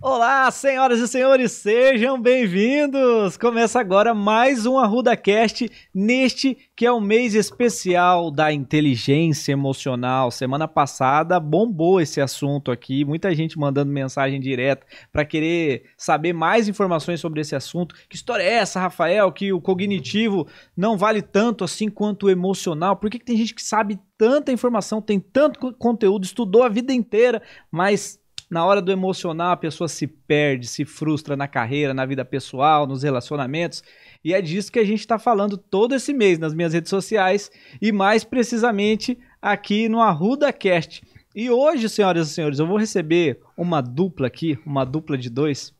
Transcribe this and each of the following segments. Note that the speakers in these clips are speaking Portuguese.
Olá, senhoras e senhores, sejam bem-vindos! Começa agora mais um ArrudaCast, neste que é o mês especial da inteligência emocional. Semana passada bombou esse assunto aqui, muita gente mandando mensagem direta para querer saber mais informações sobre esse assunto. Que história é essa, Rafael, que o cognitivo não vale tanto assim quanto o emocional? Por que tem gente que sabe tanta informação, tem tanto conteúdo, estudou a vida inteira, mas na hora do emocional a pessoa se perde, se frustra na carreira, na vida pessoal, nos relacionamentos? E é disso que a gente está falando todo esse mês nas minhas redes sociais e mais precisamente aqui no ArrudaCast. E hoje, senhoras e senhores, eu vou receber uma dupla aqui, uma dupla de dois,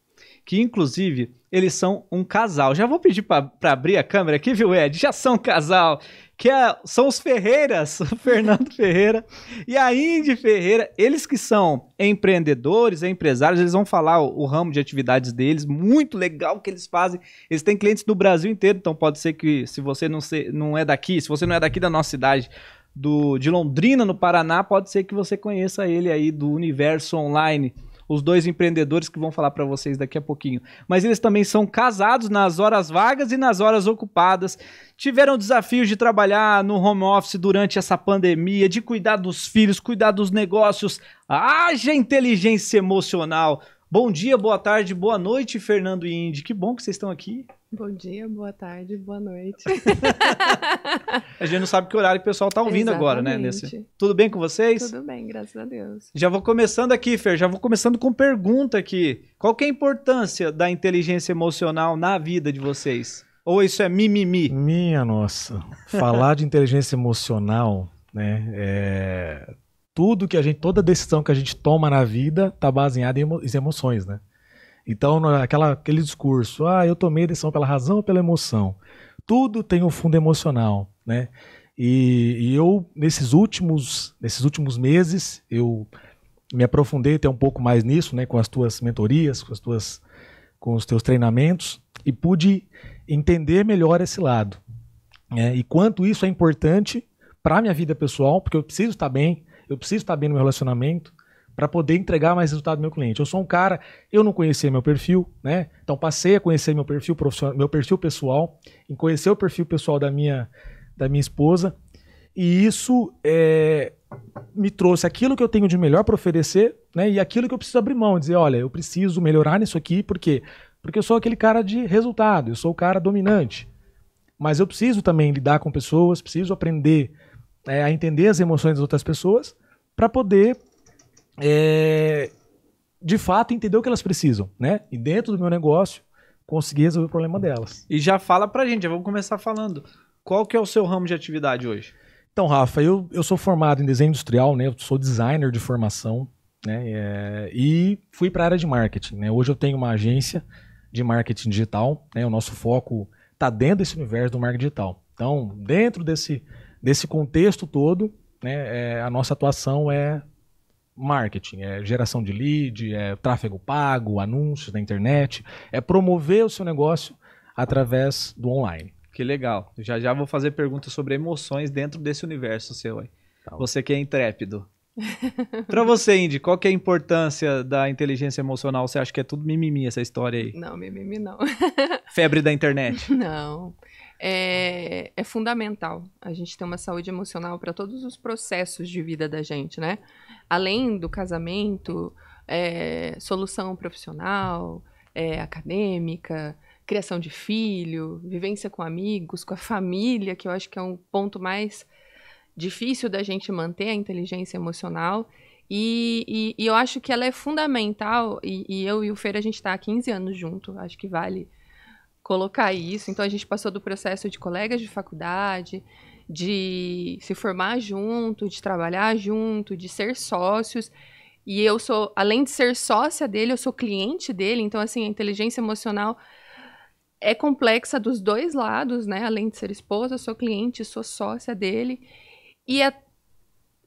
que inclusive eles são um casal. Já vou pedir para abrir a câmera aqui, viu, Ed? Já são um casal, são os Ferreiras, o Fernando Ferreira e a Indy Ferreira. Eles que são empreendedores, empresários, eles vão falar o ramo de atividades deles, muito legal o que eles fazem. Eles têm clientes do Brasil inteiro, então pode ser que se você não é daqui, se você não é daqui da nossa cidade, de Londrina, no Paraná, pode ser que você conheça ele aí do universo online. Os dois empreendedores que vão falar para vocês daqui a pouquinho. Mas eles também são casados nas horas vagas e nas horas ocupadas. Tiveram desafios de trabalhar no home office durante essa pandemia, de cuidar dos filhos, cuidar dos negócios. Haja inteligência emocional. Bom dia, boa tarde, boa noite, Fernando e Indy. Que bom que vocês estão aqui. Bom dia, boa tarde, boa noite. A gente não sabe que horário que o pessoal tá ouvindo agora, né? Tudo bem com vocês? Tudo bem, graças a Deus. Já vou começando aqui, Fer, já vou começando com pergunta aqui. Qual que é a importância da inteligência emocional na vida de vocês? Ou isso é mimimi? Minha nossa, falar de inteligência emocional, né, tudo que toda decisão que a gente toma na vida tá baseada em emoções, né? Então, aquele discurso, eu tomei a decisão pela razão ou pela emoção. Tudo tem um fundo emocional, né? E eu, nesses últimos meses, eu me aprofundei até um pouco mais nisso, né? Com as tuas mentorias, com os teus treinamentos, e pude entender melhor esse lado, né? E quanto isso é importante para a minha vida pessoal, porque eu preciso estar bem no meu relacionamento, para poder entregar mais resultado ao meu cliente. Eu sou um cara, eu não conhecia meu perfil, né? Então passei a conhecer meu perfil profissional, meu perfil pessoal, em conhecer o perfil pessoal da minha esposa, e isso me trouxe aquilo que eu tenho de melhor para oferecer, né? E aquilo que eu preciso abrir mão, dizer, olha, eu preciso melhorar nisso aqui, por quê? Porque eu sou aquele cara de resultado, eu sou o cara dominante. Mas eu preciso também lidar com pessoas, preciso aprender a entender as emoções das outras pessoas, para poder de fato entender o que elas precisam, né? E dentro do meu negócio conseguir resolver o problema delas. E já fala pra gente, já vamos começar falando. Qual que é o seu ramo de atividade hoje? Então, Rafa, eu sou formado em desenho industrial, né? Eu sou designer de formação, né? E fui para a área de marketing, né? Hoje eu tenho uma agência de marketing digital, né? O nosso foco está dentro desse universo do marketing digital. Então, dentro desse contexto todo, né? A nossa atuação é marketing, é geração de lead, é tráfego pago, anúncios na internet, é promover o seu negócio através do online. Que legal. Já vou fazer perguntas sobre emoções dentro desse universo seu aí. Tá. Você que é intrépido. Para você, Indy, qual que é a importância da inteligência emocional? Você acha que é tudo mimimi essa história aí? Não, mimimi não. Febre da internet? Não. É fundamental a gente ter uma saúde emocional para todos os processos de vida da gente, né? Além do casamento, solução profissional, acadêmica, criação de filho, vivência com amigos, com a família, que eu acho que é um ponto mais difícil da gente manter a inteligência emocional. E eu acho que ela é fundamental, e eu e o Fer, a gente está há 15 anos junto, acho que vale colocar isso. Então a gente passou do processo de colegas de faculdade, de se formar junto, de trabalhar junto, de ser sócios. E eu sou, além de ser sócia dele, eu sou cliente dele. Então, assim, a inteligência emocional é complexa dos dois lados, né? Além de ser esposa, eu sou cliente, sou sócia dele. E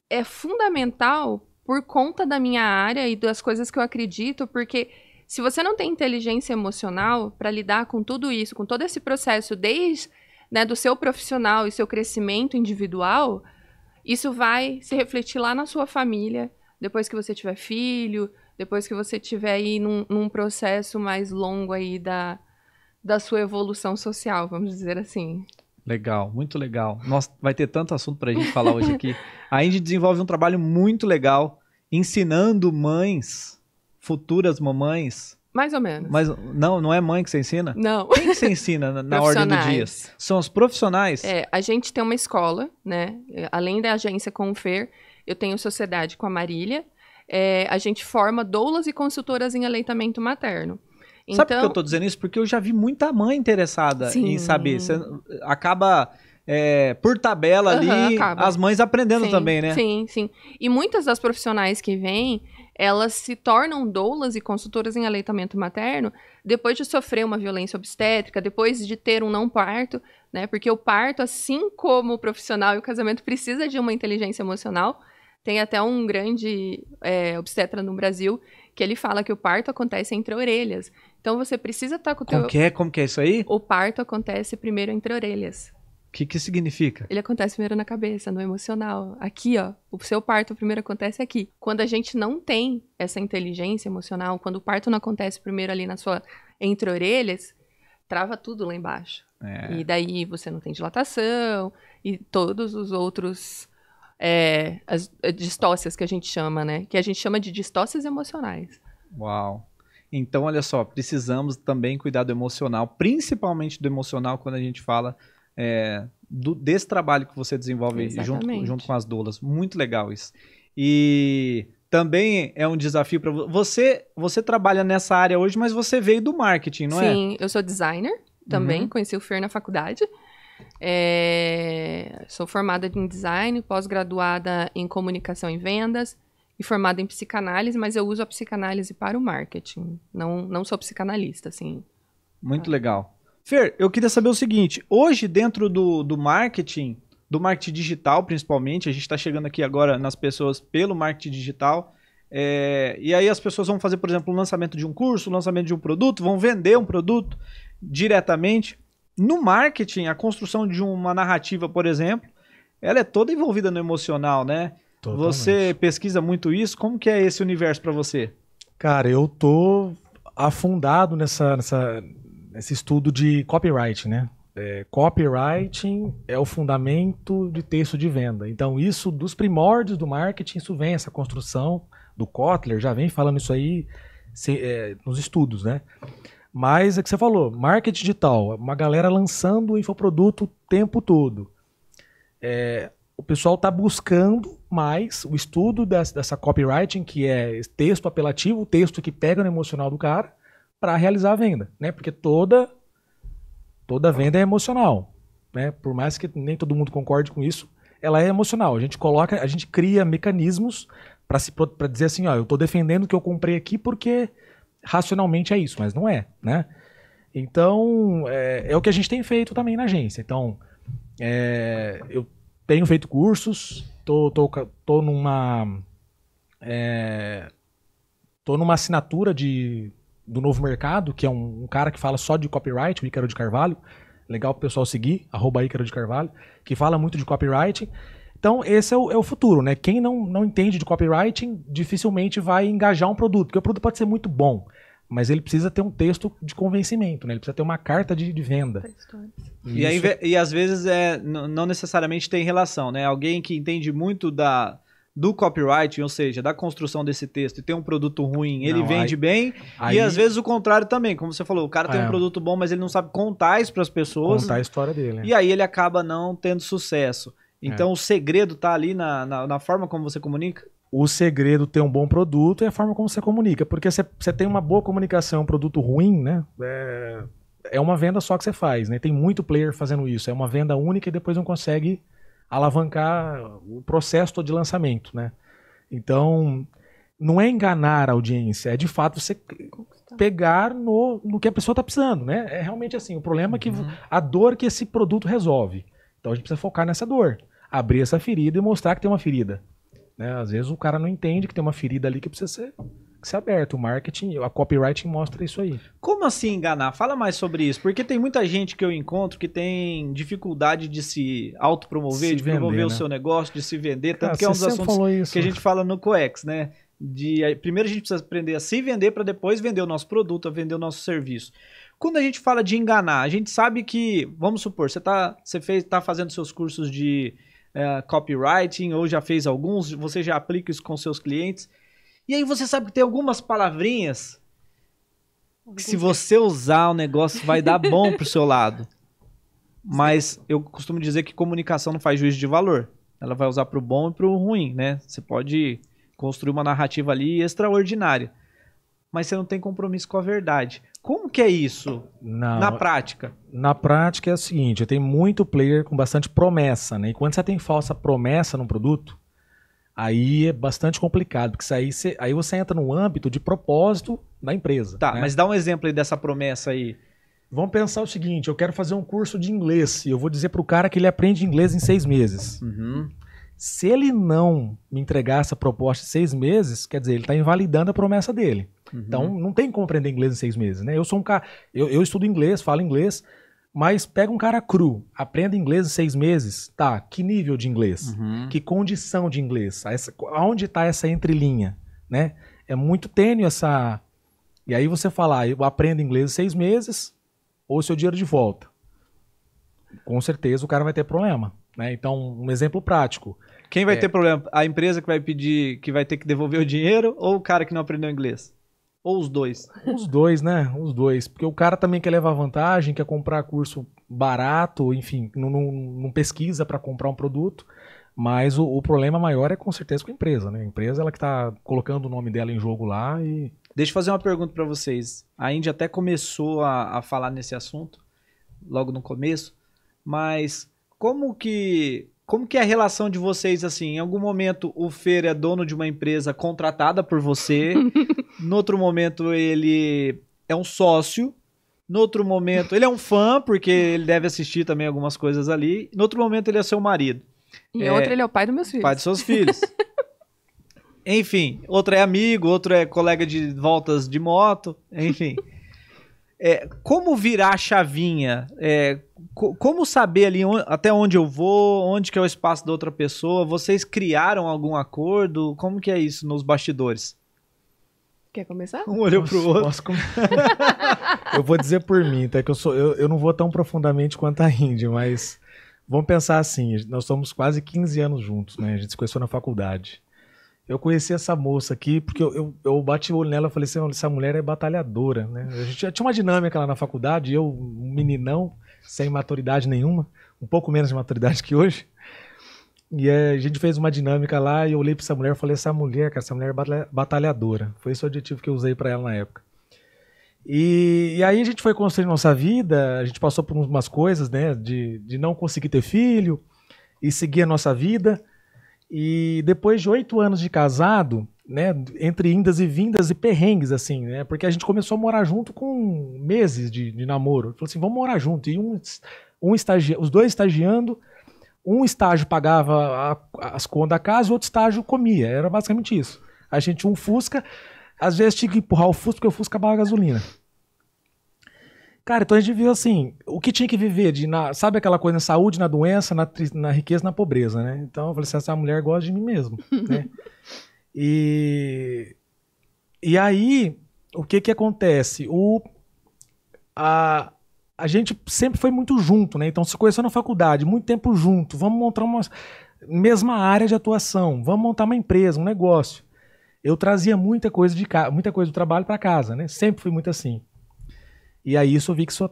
é fundamental por conta da minha área e das coisas que eu acredito, porque se você não tem inteligência emocional para lidar com tudo isso, com todo esse processo, desde, né, do seu profissional e seu crescimento individual, isso vai se refletir lá na sua família, depois que você tiver filho, depois que você estiver aí num processo mais longo aí da sua evolução social, vamos dizer assim. Legal, muito legal. Nossa, vai ter tanto assunto pra gente falar hoje aqui. A Indy desenvolve um trabalho muito legal, ensinando mães, futuras mamães. Mais ou menos. Mas não é mãe que você ensina? Não. Quem que você ensina na ordem do dia? São os profissionais? A gente tem uma escola, né? Além da agência Confer, eu tenho sociedade com a Marília. A gente forma doulas e consultoras em aleitamento materno. Sabe por que eu tô dizendo isso? Porque eu já vi muita mãe interessada em saber. Você acaba, por tabela ali, as mães aprendendo também, né? Sim, sim. E muitas das profissionais que vêm, elas se tornam doulas e consultoras em aleitamento materno depois de sofrer uma violência obstétrica, depois de ter um não parto, né? Porque o parto, assim como o profissional e o casamento, precisa de uma inteligência emocional. Tem até um grande obstetra no Brasil que ele fala que o parto acontece entre orelhas. Então você precisa estar com o teu... Como que é isso aí? O parto acontece primeiro entre orelhas. O que significa? Ele acontece primeiro na cabeça, no emocional. Aqui, ó, o seu parto primeiro acontece aqui. Quando a gente não tem essa inteligência emocional, quando o parto não acontece primeiro ali na sua entre orelhas, trava tudo lá embaixo. E daí você não tem dilatação e todos os outros... as distócias que a gente chama, né? Que a gente chama de distócias emocionais. Uau! Então, olha só, precisamos também cuidar do emocional, principalmente do emocional quando a gente fala desse trabalho que você desenvolve junto com as doulas. Muito legal isso. E também é um desafio para você. Você trabalha nessa área hoje, mas você veio do marketing, não é? Sim, eu sou designer também, conheci o Fer na faculdade. Sou formada em design, pós-graduada em comunicação e vendas e formada em psicanálise, mas eu uso a psicanálise para o marketing. Não sou psicanalista, assim. Muito legal. Fer, eu queria saber o seguinte, hoje dentro do marketing digital principalmente, a gente está chegando aqui agora nas pessoas pelo marketing digital, e aí as pessoas vão fazer, por exemplo, o lançamento de um curso, o lançamento de um produto, vão vender um produto diretamente. No marketing, a construção de uma narrativa, por exemplo, ela é toda envolvida no emocional, né? Totalmente. Você pesquisa muito isso? Como que é esse universo para você? Cara, eu tô afundado nesse estudo de copywriting, né? Copywriting é o fundamento de texto de venda. Então, isso, dos primórdios do marketing, isso vem, essa construção do Kotler, já vem falando isso aí nos estudos, né? Mas é que você falou, marketing digital, uma galera lançando o infoproduto o tempo todo. O pessoal está buscando mais o estudo dessa copywriting, que é texto apelativo, texto que pega no emocional do cara, para realizar a venda, né? Porque toda venda é emocional, né? Por mais que nem todo mundo concorde com isso, ela é emocional. A gente cria mecanismos para dizer assim, ó, eu estou defendendo o que eu comprei aqui porque racionalmente é isso, mas não é, né? Então, é o que a gente tem feito também na agência. Então, eu tenho feito cursos, tô numa assinatura do Novo Mercado, que é um cara que fala só de copyright, o Ícaro de Carvalho, legal pro pessoal seguir, @Ícaro de Carvalho, que fala muito de copywriting. Então, esse é o futuro, né? Quem não entende de copywriting dificilmente vai engajar um produto, porque o produto pode ser muito bom, mas ele precisa ter um texto de convencimento, né? Ele precisa ter uma carta de venda. E às vezes não necessariamente tem relação, né? Alguém que entende muito do copywriting, ou seja, da construção desse texto, e tem um produto ruim, ele vende bem, e às vezes o contrário também, como você falou, o cara tem um produto bom, mas ele não sabe contar isso para as pessoas. Contar a história dele. Né? E aí ele acaba não tendo sucesso. Então o segredo tá ali na forma como você comunica? O segredo ter um bom produto é a forma como você comunica, porque você tem uma boa comunicação, um produto ruim, né? É uma venda só que você faz, né? Tem muito player fazendo isso, é uma venda única e depois não consegue alavancar o processo todo de lançamento, né? Então, não é enganar a audiência, é de fato você pegar no que a pessoa está precisando, né? É realmente assim, o problema é que a dor que esse produto resolve. Então a gente precisa focar nessa dor, abrir essa ferida e mostrar que tem uma ferida. Né? Às vezes o cara não entende que tem uma ferida ali que precisa ser aberto. O marketing, a copywriting mostra isso aí. Como assim enganar? Fala mais sobre isso, porque tem muita gente que eu encontro que tem dificuldade de se autopromover, de promover o seu negócio, de se vender, tanto que é um dos assuntos que a gente fala no COEX, né? Primeiro a gente precisa aprender a se vender para depois vender o nosso produto, a vender o nosso serviço. Quando a gente fala de enganar, a gente sabe que, vamos supor, você tá fazendo seus cursos de copywriting ou já fez alguns, você já aplica isso com seus clientes, e aí você sabe que tem algumas palavrinhas que se você usar o negócio vai dar bom pro seu lado. Mas eu costumo dizer que comunicação não faz juízo de valor. Ela vai usar pro bom e pro ruim, né? Você pode construir uma narrativa ali extraordinária, mas você não tem compromisso com a verdade. Como que é isso na prática? Na prática é o seguinte, tem muito player com bastante promessa, né? E quando você tem falsa promessa num produto, aí é bastante complicado, porque aí você entra no âmbito de propósito da empresa. Tá, né? Mas dá um exemplo aí dessa promessa aí. Vamos pensar o seguinte, eu quero fazer um curso de inglês e eu vou dizer pro cara que ele aprende inglês em 6 meses. Uhum. Se ele não me entregar essa proposta em 6 meses, quer dizer, ele está invalidando a promessa dele. Uhum. Então, não tem como aprender inglês em 6 meses, né? Eu sou um cara, eu estudo inglês, falo inglês, mas pega um cara cru, aprenda inglês em 6 meses, tá? Que nível de inglês? Uhum. Que condição de inglês? Aonde está essa entrelinha, né? É muito tênue essa... E aí você fala, eu aprendo inglês em 6 meses, ou seu dinheiro de volta. Com certeza o cara vai ter problema, né? Então, um exemplo prático. Quem vai ter problema? A empresa que vai pedir, que vai ter que devolver o dinheiro, ou o cara que não aprendeu inglês? Ou os dois? Os dois, né? Os dois. Porque o cara também quer levar vantagem, quer comprar curso barato, enfim, não pesquisa para comprar um produto. Mas o problema maior é com certeza com a empresa, né? A empresa ela que está colocando o nome dela em jogo lá e... Deixa eu fazer uma pergunta para vocês. A Índia até começou a falar nesse assunto, logo no começo, mas como que é a relação de vocês, assim? Em algum momento o Fer é dono de uma empresa contratada por você, no outro momento ele é um sócio, no outro momento ele é um fã, porque ele deve assistir também algumas coisas ali, no outro momento ele é seu marido. E outro ele é o pai dos meus filhos. Pai dos seus filhos. Enfim, outro é amigo, outro é colega de voltas de moto, enfim. Como virar a chavinha? Como saber ali até onde eu vou, onde que é o espaço da outra pessoa? Vocês criaram algum acordo? Como que é isso nos bastidores? Quer começar? Um olhou pro outro. Eu vou dizer por mim, tá? Que eu não vou tão profundamente quanto a Índia, mas vamos pensar assim, nós somos quase 15 anos juntos, né? A gente se conheceu na faculdade. Eu conheci essa moça aqui porque eu bati o olho nela e falei assim, essa mulher é batalhadora, né? A gente já tinha uma dinâmica lá na faculdade, eu, um meninão, sem maturidade nenhuma, um pouco menos de maturidade que hoje. E a gente fez uma dinâmica lá e eu olhei pra essa mulher e falei, essa mulher é batalhadora. Foi esse o adjetivo que eu usei pra ela na época. E aí a gente foi construindo nossa vida, a gente passou por umas coisas, né? De não conseguir ter filho e seguir a nossa vida. E depois de 8 anos de casado, né, entre indas e vindas e perrengues, assim, né, porque a gente começou a morar junto com meses de namoro. Falou assim, vamos morar junto. E os dois estagiando, um estágio pagava as contas da casa e o outro estágio comia. Era basicamente isso. A gente tinha um Fusca, às vezes tinha que empurrar o Fusca porque o Fusca pagava gasolina. Cara, então a gente viu assim, o que tinha que viver, sabe aquela coisa na saúde, na doença, na riqueza, na pobreza, né? Então eu falei assim, essa mulher gosta de mim mesmo, né? E aí, o que acontece? A gente sempre foi muito junto, né? Então se conheceu na faculdade, muito tempo junto, vamos montar uma mesma área de atuação, vamos montar uma empresa, um negócio. Eu trazia muita coisa do trabalho para casa, né? Sempre fui muito assim. E aí isso eu vi que isso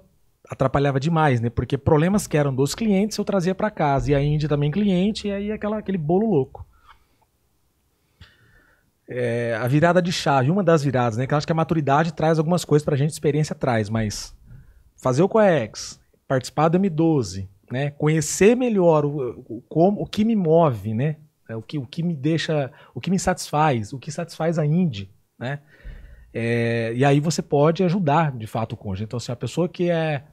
atrapalhava demais, né? Porque problemas que eram dos clientes eu trazia para casa. E a Índia também cliente, e aí aquele bolo louco. A virada de chave, uma das viradas, né? Que eu acho que a maturidade traz algumas coisas pra gente, a experiência traz, mas fazer o COEX, participar do M12, né? Conhecer melhor o que me move, né? O que me deixa, o que me satisfaz, o que satisfaz a Índia, né? E aí você pode ajudar, de fato, o cônjuge. Então, assim, a pessoa que é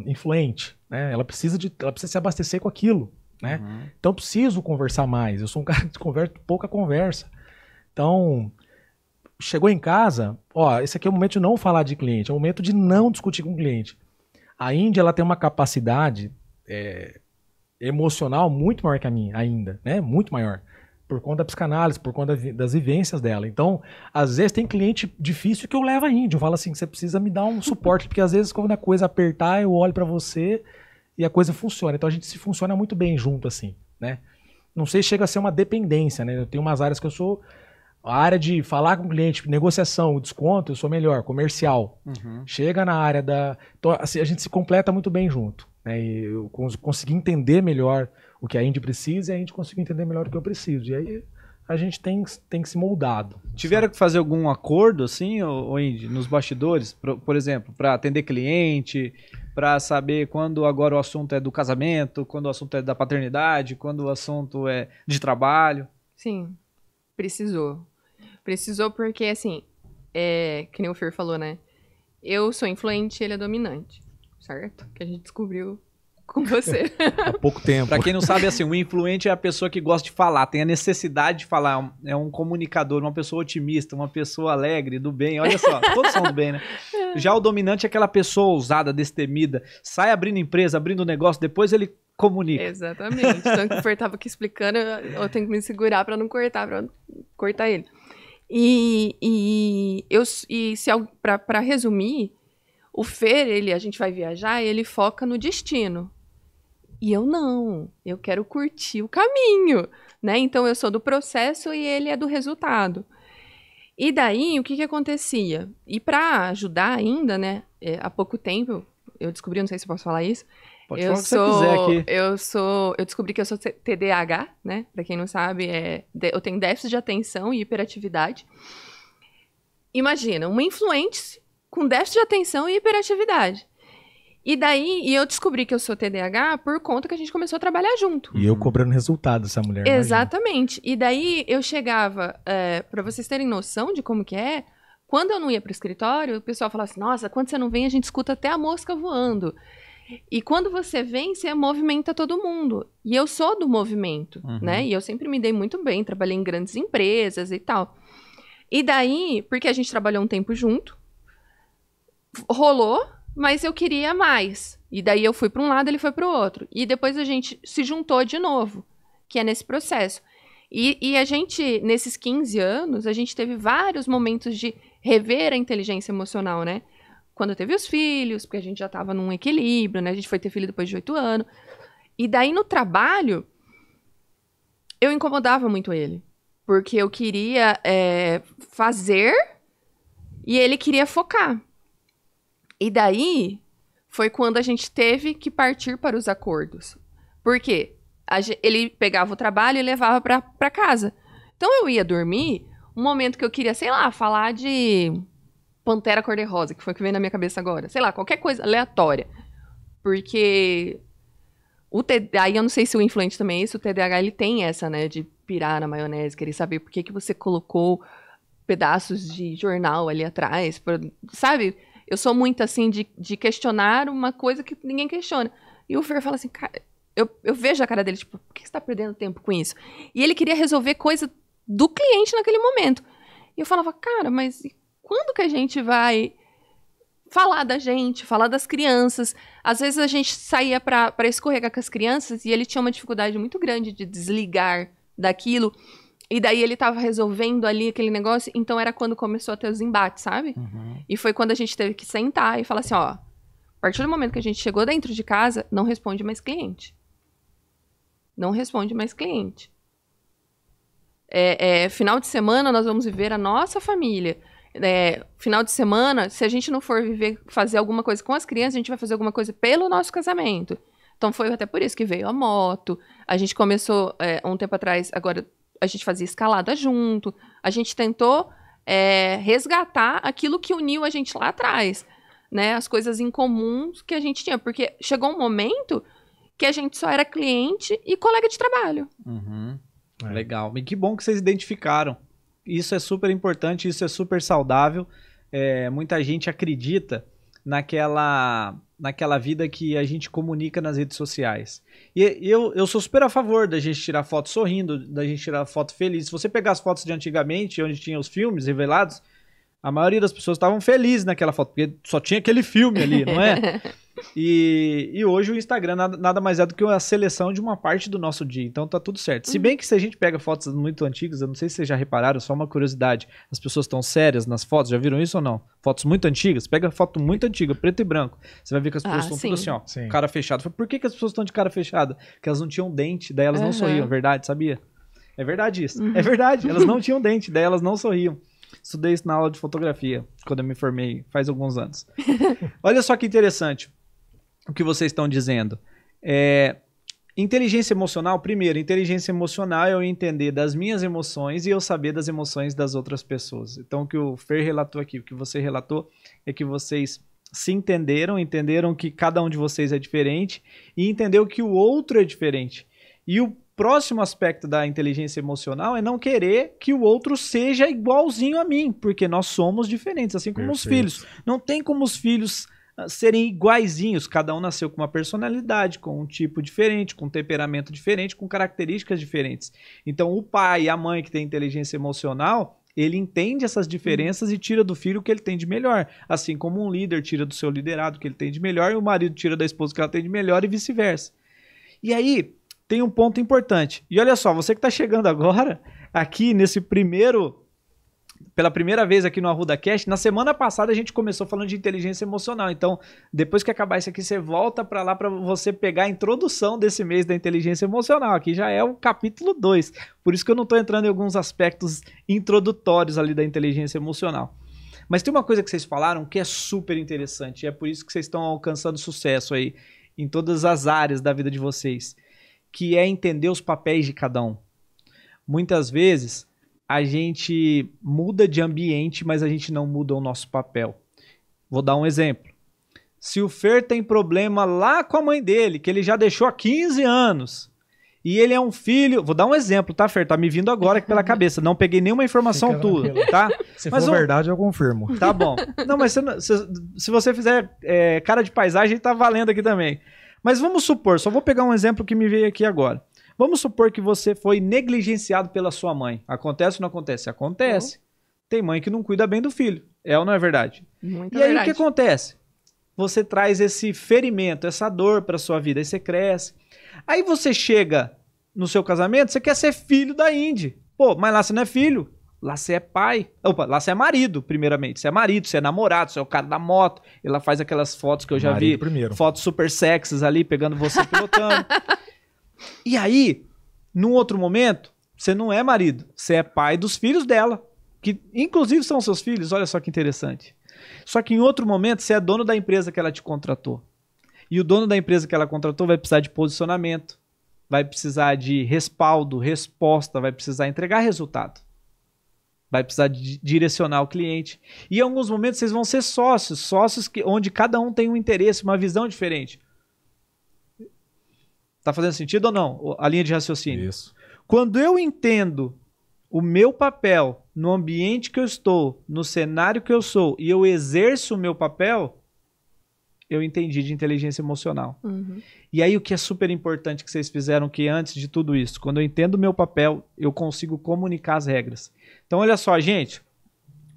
influente, né? Ela precisa se abastecer com aquilo, né? Uhum. Então, eu preciso conversar mais. Eu sou um cara que pouca conversa. Então, chegou em casa, esse aqui é o momento de não falar de cliente, é o momento de não discutir com o cliente. A Índia, ela tem uma capacidade emocional muito maior que a minha ainda, né? Muito maior. por conta da psicanálise, por conta das vivências dela. Então, às vezes tem cliente difícil que eu levo a índio. Eu falo assim, você precisa me dar um suporte, porque às vezes quando a coisa apertar, eu olho para você e a coisa funciona. Então a gente se funciona muito bem junto, assim, né? Não sei se chega a ser uma dependência, né? Eu tenho umas áreas que eu sou... A área de falar com o cliente, negociação, desconto, eu sou melhor, comercial. Chega na área da... Então, assim, a gente se completa muito bem junto, né? E eu consegui entender melhor o que a Indy precisa e a gente conseguiu entender melhor o que eu preciso. E aí a gente tem que se moldado. Tiveram que fazer algum acordo, assim, ô Indy, nos bastidores? Por exemplo, para atender cliente, para saber quando agora o assunto é do casamento, quando o assunto é da paternidade, quando o assunto é de trabalho? Sim, precisou. Precisou porque, assim, que nem o Fer falou, né? Eu sou influente e ele é dominante, certo? Que a gente descobriu com você. Há pouco tempo. Pra quem não sabe, assim, o influente é a pessoa que gosta de falar, tem a necessidade de falar, é um comunicador, uma pessoa otimista, uma pessoa alegre, do bem. Olha só, todos são do bem, né? Já o dominante é aquela pessoa ousada, destemida, sai abrindo empresa, abrindo negócio, depois ele comunica. Exatamente. Então, que o Fer tava aqui explicando, eu tenho que me segurar pra não cortar ele. Pra resumir, o Fer, a gente vai viajar e ele foca no destino. E eu não, eu quero curtir o caminho, né? Então eu sou do processo e ele é do resultado. E daí, o que acontecia? E pra ajudar ainda, né, há pouco tempo, eu descobri, não sei se eu posso falar isso, Pode falar o que você quiser aqui. Eu descobri que eu sou TDAH, né? Pra quem não sabe, eu tenho déficit de atenção e hiperatividade. Imagina, uma influente com déficit de atenção e hiperatividade. E daí, eu descobri que eu sou TDAH por conta que a gente começou a trabalhar junto. E eu cobrando resultado dessa mulher. Exatamente. Imagina. E daí, eu chegava, pra vocês terem noção de como que é, quando eu não ia pro escritório, o pessoal falava assim, nossa, quando você não vem, a gente escuta até a mosca voando. E quando você vem, você movimenta todo mundo. E eu sou do movimento, né? E eu sempre me dei muito bem, trabalhei em grandes empresas e tal. E daí, porque a gente trabalhou um tempo junto, rolou, mas eu queria mais. E daí eu fui para um lado, ele foi para o outro. E depois a gente se juntou de novo, que é nesse processo. E a gente, nesses 15 anos, a gente teve vários momentos de rever a inteligência emocional, né? Quando teve os filhos, porque a gente já estava num equilíbrio, né? A gente foi ter filho depois de 8 anos. E daí, no trabalho, eu incomodava muito ele. Porque eu queria fazer e ele queria focar. E daí, foi quando a gente teve que partir para os acordos. Por quê? Ele pegava o trabalho e levava para casa. Então, eu ia dormir, um momento que eu queria, sei lá, falar de Pantera Cor-de-Rosa, que foi o que veio na minha cabeça agora. Sei lá, qualquer coisa aleatória. Porque aí eu não sei se o influente também é isso, o TDAH ele tem essa, né, de pirar na maionese, querer saber por que você colocou pedaços de jornal ali atrás, sabe? Eu sou muito assim de questionar uma coisa que ninguém questiona. E o Fer fala assim, cara, eu vejo a cara dele, tipo, por que você tá perdendo tempo com isso? E ele queria resolver coisa do cliente naquele momento. E eu falava, cara, mas quando que a gente vai falar da gente, falar das crianças? Às vezes a gente saía pra escorregar com as crianças e ele tinha uma dificuldade muito grande de desligar daquilo. E daí ele tava resolvendo ali aquele negócio, então era quando começou a ter os embates, sabe? E foi quando a gente teve que sentar e falar assim, ó, a partir do momento que a gente chegou dentro de casa, não responde mais cliente. Não responde mais cliente. Final de semana nós vamos viver a nossa família. Final de semana, se a gente não for fazer alguma coisa com as crianças, a gente vai fazer alguma coisa pelo nosso casamento. Então foi até por isso que veio a moto. A gente começou um tempo atrás, agora a gente fazia escalada junto. A gente tentou resgatar aquilo que uniu a gente lá atrás, né? As coisas em comuns que a gente tinha. Porque chegou um momento que a gente só era cliente e colega de trabalho. Legal. E que bom que vocês identificaram. Isso é super importante, isso é super saudável. Muita gente acredita naquela vida que a gente comunica nas redes sociais. E eu sou super a favor da gente tirar foto sorrindo, da gente tirar foto feliz. Se você pegar as fotos de antigamente, onde tinha os filmes revelados, a maioria das pessoas estavam felizes naquela foto, porque só tinha aquele filme ali, não é? E hoje o Instagram nada mais é do que a seleção de uma parte do nosso dia. Então tá tudo certo. Se bem que se a gente pega fotos muito antigas, eu não sei se vocês já repararam, só uma curiosidade. As pessoas estão sérias nas fotos, já viram isso ou não? Fotos muito antigas, pega foto muito antiga, preto e branco. Você vai ver que as pessoas estão tudo assim, ó, Sim. cara fechado. Por que as pessoas estão de cara fechada? Porque elas não tinham dente, daí elas não sorriam, verdade, sabia? É verdade isso. É verdade, elas não tinham dente, daí elas não sorriam. Estudei isso na aula de fotografia, quando eu me formei, faz alguns anos. Olha só que interessante o que vocês estão dizendo. Inteligência emocional, primeiro, inteligência emocional é eu entender das minhas emoções e eu saber das emoções das outras pessoas. Então, o que o Fer relatou aqui, o que você relatou, é que vocês se entenderam que cada um de vocês é diferente e entendeu que o outro é diferente. E o próximo aspecto da inteligência emocional é não querer que o outro seja igualzinho a mim, porque nós somos diferentes, assim como os filhos. Não tem como os filhos serem iguaizinhos, cada um nasceu com uma personalidade, com um tipo diferente, com um temperamento diferente, com características diferentes. Então o pai e a mãe que tem inteligência emocional, ele entende essas diferenças e tira do filho o que ele tem de melhor, assim como um líder tira do seu liderado o que ele tem de melhor e o marido tira da esposa o que ela tem de melhor e vice-versa. E aí tem um ponto importante, e olha só, você que está chegando agora aqui nesse pela primeira vez aqui no ArrudaCast, na semana passada a gente começou falando de inteligência emocional, então depois que acabar isso aqui, você volta para lá para você pegar a introdução desse mês da inteligência emocional, aqui já é o capítulo 2, por isso que eu não estou entrando em alguns aspectos introdutórios ali da inteligência emocional. Mas tem uma coisa que vocês falaram que é super interessante, e é por isso que vocês estão alcançando sucesso aí em todas as áreas da vida de vocês, que é entender os papéis de cada um. Muitas vezes a gente muda de ambiente, mas a gente não muda o nosso papel. Vou dar um exemplo. Se o Fer tem problema lá com a mãe dele, que ele já deixou há 15 anos, e ele é um filho... Vou dar um exemplo, tá, Fer? Tá me vindo agora aqui pela cabeça. Não peguei nenhuma informação tua, tá? Se for verdade, eu confirmo. Tá bom. Não, mas se você fizer cara de paisagem, tá valendo aqui também. Mas vamos supor, só vou pegar um exemplo que me veio aqui agora. Vamos supor que você foi negligenciado pela sua mãe. Acontece ou não acontece? Acontece. Tem mãe que não cuida bem do filho. É ou não é verdade? Muita e aí verdade. o que acontece? Você traz esse ferimento, essa dor pra sua vida. Aí você cresce. Aí você chega no seu casamento, você quer ser filho da Indy. Pô, mas lá você não é filho. Lá você é pai. Opa, lá você é marido, primeiramente. Você é marido, você é namorado, você é o cara da moto. Ela faz aquelas fotos que eu já vi. Primeiro. Fotos super sexys ali, pegando você pilotando. E aí, num outro momento, você não é marido. Você é pai dos filhos dela. Que inclusive são seus filhos. Olha só que interessante. Só que em outro momento, você é dono da empresa que ela te contratou. E o dono da empresa que ela contratou vai precisar de posicionamento. Vai precisar de respaldo, resposta. Vai precisar entregar resultado. Vai precisar de direcionar o cliente. E em alguns momentos vocês vão ser sócios onde cada um tem um interesse, uma visão diferente. Tá fazendo sentido ou não? A linha de raciocínio. Isso. Quando eu entendo o meu papel no ambiente que eu estou, no cenário que eu sou, e eu exerço o meu papel, eu entendi de inteligência emocional. E aí o que é super importante que vocês fizeram, que antes de tudo isso, quando eu entendo o meu papel, eu consigo comunicar as regras. Então olha só, gente,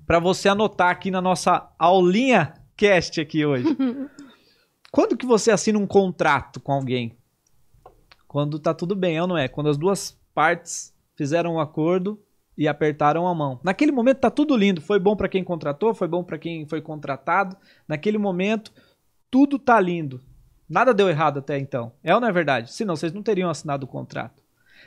para você anotar aqui na nossa aulinha cast aqui hoje. Quando que você assina um contrato com alguém? Quando tá tudo bem, ou não é? Quando as duas partes fizeram um acordo e apertaram a mão. Naquele momento tá tudo lindo, foi bom para quem contratou, foi bom para quem foi contratado. Naquele momento tudo tá lindo. Nada deu errado até então. É ou não é verdade? Senão vocês não teriam assinado o contrato.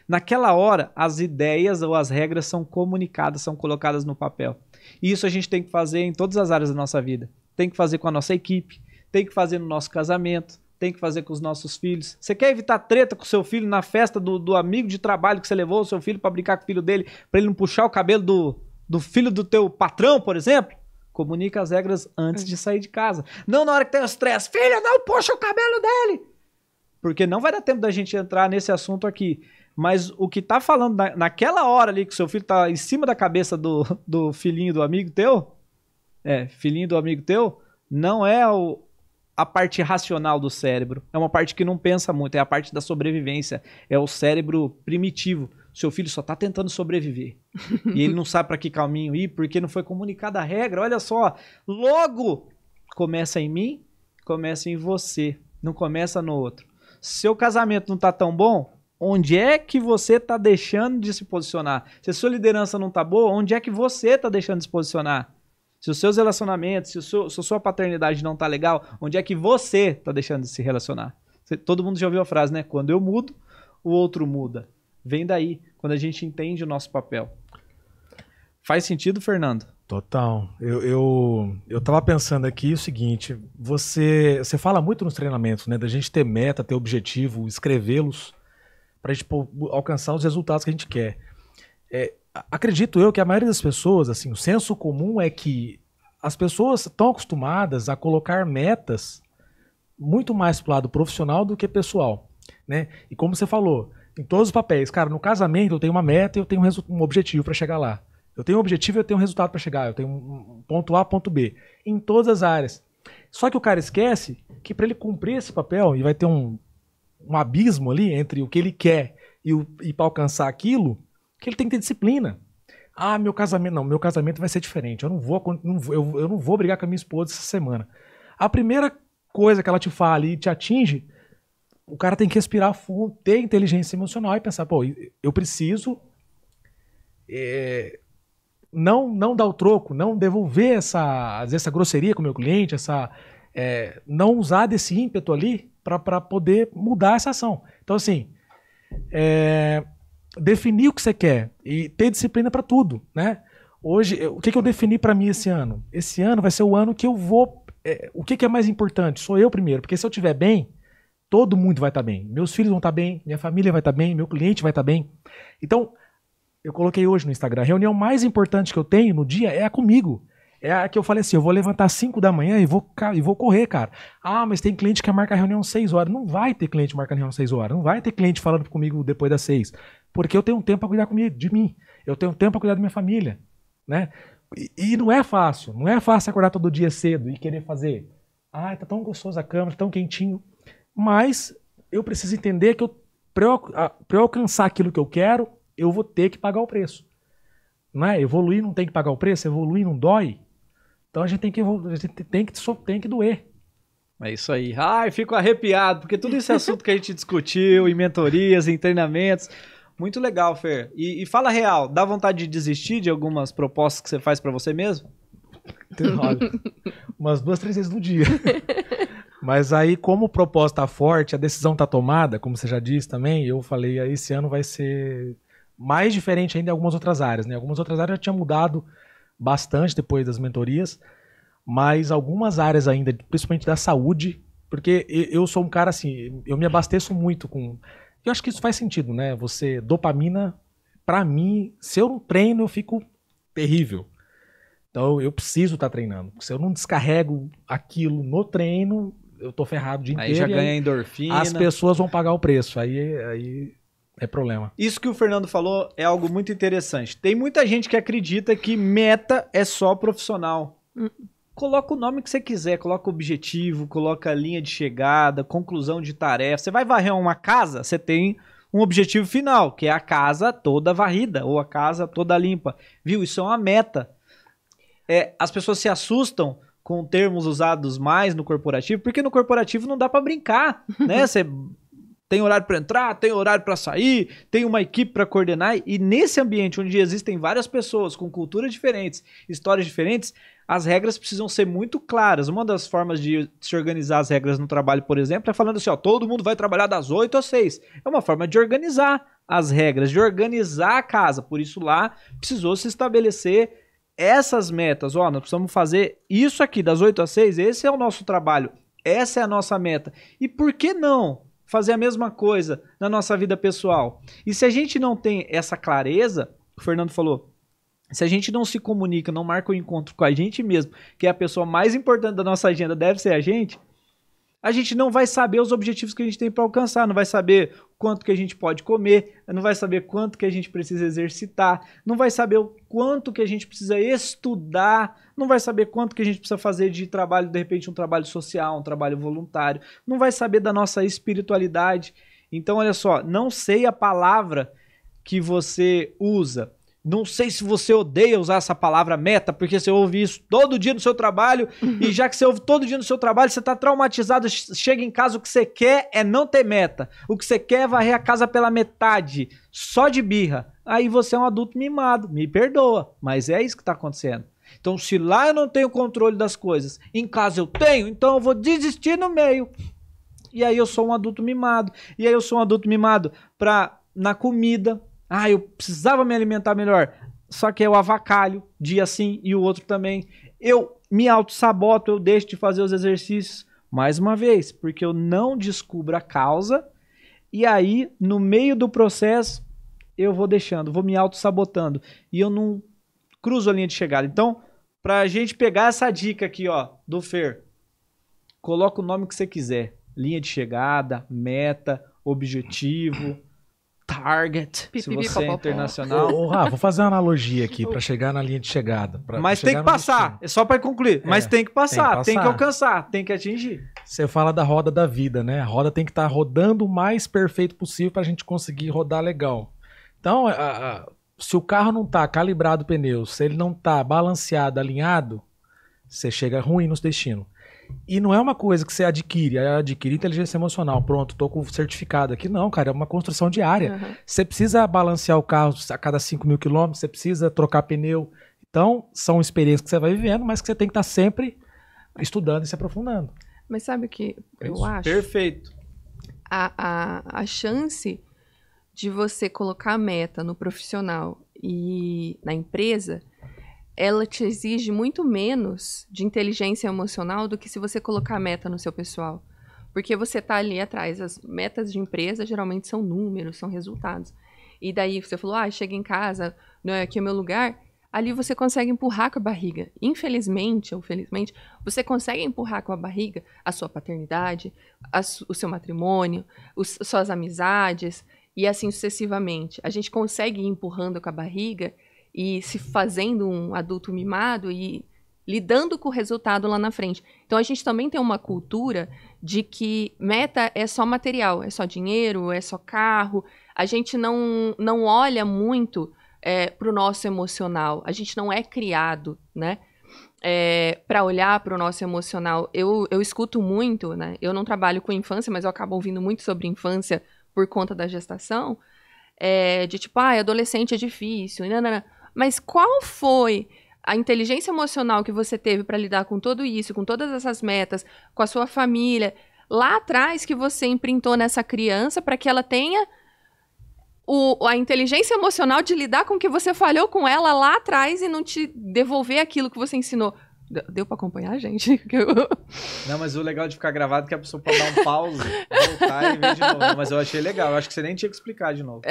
Naquela hora, as ideias ou as regras são comunicadas, são colocadas no papel. E isso a gente tem que fazer em todas as áreas da nossa vida. Tem que fazer com a nossa equipe, tem que fazer no nosso casamento, tem que fazer com os nossos filhos. Você quer evitar treta com o seu filho na festa do amigo de trabalho que você levou o seu filho para brincar com o filho dele, para ele não puxar o cabelo do filho do teu patrão, por exemplo? Comunica as regras antes de sair de casa. Não na hora que tem o estresse. Filha, não puxa o cabelo dele! Porque não vai dar tempo da gente entrar nesse assunto aqui. Mas o que tá falando naquela hora ali que o seu filho tá em cima da cabeça do filhinho do amigo teu, filhinho do amigo teu, não é a parte racional do cérebro. É uma parte que não pensa muito, é a parte da sobrevivência. É o cérebro primitivo. Seu filho só tá tentando sobreviver. E ele não sabe para que caminho ir, porque não foi comunicada a regra. Olha só, logo começa em mim, começa em você, não começa no outro. Seu casamento não tá tão bom, onde é que você tá deixando de se posicionar? Se a sua liderança não tá boa, onde é que você tá deixando de se posicionar? Se os seus relacionamentos, se a sua paternidade não tá legal, onde é que você tá deixando de se relacionar? Todo mundo já ouviu a frase, né? Quando eu mudo, o outro muda. Vem daí, quando a gente entende o nosso papel. Faz sentido, Fernando? Total. Eu tava pensando aqui o seguinte, você fala muito nos treinamentos, né? Da gente ter meta, ter objetivo, escrevê-los pra gente alcançar os resultados que a gente quer. Acredito eu que a maioria das pessoas, assim, o senso comum é que as pessoas estão acostumadas a colocar metas muito mais pro lado profissional do que pessoal, né? E como você falou, em todos os papéis, cara, no casamento eu tenho uma meta e eu tenho um objetivo para chegar lá. Eu tenho um objetivo e eu tenho um resultado para chegar. Eu tenho um ponto A, ponto B. Em todas as áreas. Só que o cara esquece que para ele cumprir esse papel, e vai ter um abismo ali entre o que ele quer e para alcançar aquilo, que ele tem que ter disciplina. Ah, meu casamento vai ser diferente. Eu não vou brigar com a minha esposa essa semana. A primeira coisa que ela te fala e te atinge, o cara tem que respirar fundo, ter inteligência emocional e pensar, pô, eu preciso não dar o troco, não devolver às vezes essa grosseria com o meu cliente, não usar desse ímpeto ali para poder mudar essa ação. Então, assim, definir o que você quer e ter disciplina para tudo, né? Hoje, o que eu defini para mim esse ano? Esse ano vai ser o ano que eu vou... o que é mais importante? Sou eu primeiro, porque se eu estiver bem, todo mundo vai estar bem. Meus filhos vão estar bem, minha família vai estar bem, meu cliente vai estar bem. Então, eu coloquei hoje no Instagram, a reunião mais importante que eu tenho no dia é a comigo. É a que eu falei assim, eu vou levantar às 5 da manhã e vou correr, cara. Ah, mas tem cliente que marca a reunião às 6 horas. Não vai ter cliente marcando a reunião às 6 horas. Não vai ter cliente falando comigo depois das 6. Porque eu tenho um tempo para cuidar de mim. Eu tenho um tempo para cuidar da minha família, né? E não é fácil. Não é fácil acordar todo dia cedo e querer fazer. Ah, tá tão gostoso a cama, tá tão quentinho. Mas eu preciso entender que para eu alcançar aquilo que eu quero, eu vou ter que pagar o preço. Não é? Evoluir não tem que pagar o preço, evoluir não dói. Então a gente tem que doer. É isso aí. Ai, fico arrepiado, porque tudo esse assunto que a gente discutiu em mentorias, em treinamentos, muito legal, Fer. E fala real, dá vontade de desistir de algumas propostas que você faz pra você mesmo? Olha, umas 2, 3 vezes no dia. Mas aí, como o propósito tá forte, a decisão tá tomada, como você já disse também, eu falei, esse ano vai ser mais diferente ainda em algumas outras áreas, né? Algumas outras áreas já tinha mudado bastante depois das mentorias, mas algumas áreas ainda, principalmente da saúde, porque eu sou um cara assim, eu me abasteço muito com... Eu acho que isso faz sentido, né? Dopamina, pra mim, se eu não treino, eu fico terrível. Então eu preciso estar treinando. Se eu não descarrego aquilo no treino, eu tô ferrado o dia inteiro. Aí já ganha endorfina. As pessoas vão pagar o preço, aí é problema. Isso que o Fernando falou é algo muito interessante. Tem muita gente que acredita que meta é só profissional. Coloca o nome que você quiser, coloca o objetivo, coloca a linha de chegada, conclusão de tarefa. Você vai varrer uma casa, você tem um objetivo final, que é a casa toda varrida ou a casa toda limpa. Viu? Isso é uma meta. As pessoas se assustam com termos usados mais no corporativo, porque no corporativo não dá para brincar, né? Você tem horário para entrar, tem horário para sair, tem uma equipe para coordenar, e nesse ambiente onde existem várias pessoas com culturas diferentes, histórias diferentes, as regras precisam ser muito claras. Uma das formas de se organizar as regras no trabalho, por exemplo, é falando assim, ó, todo mundo vai trabalhar das 8 às 6. É uma forma de organizar as regras, de organizar a casa. Por isso lá precisou se estabelecer essas metas. Ó, nós precisamos fazer isso aqui das 8 às 6, esse é o nosso trabalho, essa é a nossa meta. E por que não fazer a mesma coisa na nossa vida pessoal? E se a gente não tem essa clareza, o Fernando falou, se a gente não se comunica, não marca o encontro com a gente mesmo, que é a pessoa mais importante da nossa agenda, deve ser a gente não vai saber os objetivos que a gente tem para alcançar, não vai saber quanto que a gente pode comer, não vai saber quanto que a gente precisa exercitar, não vai saber o quanto que a gente precisa estudar, não vai saber quanto que a gente precisa fazer de trabalho, de repente um trabalho social, um trabalho voluntário, não vai saber da nossa espiritualidade. Então, olha só, não sei a palavra que você usa, Não sei se você odeia usar essa palavra meta, porque você ouve isso todo dia no seu trabalho, e já que você ouve todo dia no seu trabalho, você tá traumatizado, chega em casa, o que você quer é não ter meta. O que você quer é varrer a casa pela metade, só de birra. Aí você é um adulto mimado, me perdoa, mas é isso que tá acontecendo. Então, se lá eu não tenho controle das coisas, em casa eu tenho, então eu vou desistir no meio. E aí eu sou um adulto mimado. E aí eu sou um adulto mimado na comida. Eu precisava me alimentar melhor. Só que eu avacalho, dia sim e o outro também. Eu me auto-saboto, eu deixo de fazer os exercícios. Mais uma vez, porque eu não descubro a causa. E aí, no meio do processo, eu vou deixando, vou me auto-sabotando. E eu não cruzo a linha de chegada. Então, pra gente pegar essa dica aqui, ó, do Fer, coloca o nome que você quiser. Linha de chegada, meta, objetivo, target, se você é internacional. Vou fazer uma analogia aqui para chegar na linha de chegada. Mas tem que passar, é só para concluir. Mas tem que passar, tem que alcançar, tem que atingir. Você fala da roda da vida, né? A roda tem que estar rodando o mais perfeito possível para a gente conseguir rodar legal. Então, se o carro não está calibrado o pneu, se ele não está balanceado, alinhado, você chega ruim no destino. E não é uma coisa que você adquire inteligência emocional, pronto, tô com o certificado aqui. Não, cara, é uma construção diária. Uhum. Você precisa balancear o carro a cada 5.000 quilômetros, você precisa trocar pneu. Então, são experiências que você vai vivendo, mas que você tem que estar sempre estudando e se aprofundando. Mas sabe o que eu acho? Perfeito. A chance de você colocar a meta no profissional e na empresa, ela te exige muito menos de inteligência emocional do que se você colocar a meta no seu pessoal. Porque você tá ali atrás. As metas de empresa geralmente são números, são resultados. E daí você falou, chega em casa, não é aqui o meu lugar. Ali você consegue empurrar com a barriga. Infelizmente ou felizmente, você consegue empurrar com a barriga a sua paternidade, o seu matrimônio, suas amizades e assim sucessivamente. A gente consegue ir empurrando com a barriga e se fazendo um adulto mimado e lidando com o resultado lá na frente. Então, a gente também tem uma cultura de que meta é só material, é só dinheiro, é só carro. A gente não olha muito para o nosso emocional. A gente não é criado, né, para olhar para o nosso emocional. Eu escuto muito, né? Eu não trabalho com infância, mas eu acabo ouvindo muito sobre infância por conta da gestação. De tipo, adolescente é difícil, não. Mas qual foi a inteligência emocional que você teve para lidar com tudo isso, com todas essas metas, com a sua família, lá atrás que você imprintou nessa criança para que ela tenha a inteligência emocional de lidar com o que você falhou com ela lá atrás e não te devolver aquilo que você ensinou? Deu pra acompanhar, gente? Não, mas o legal de ficar gravado é que a pessoa pode dar um pause, voltar e ver de novo. Não, mas eu achei legal. Eu acho que você nem tinha que explicar de novo.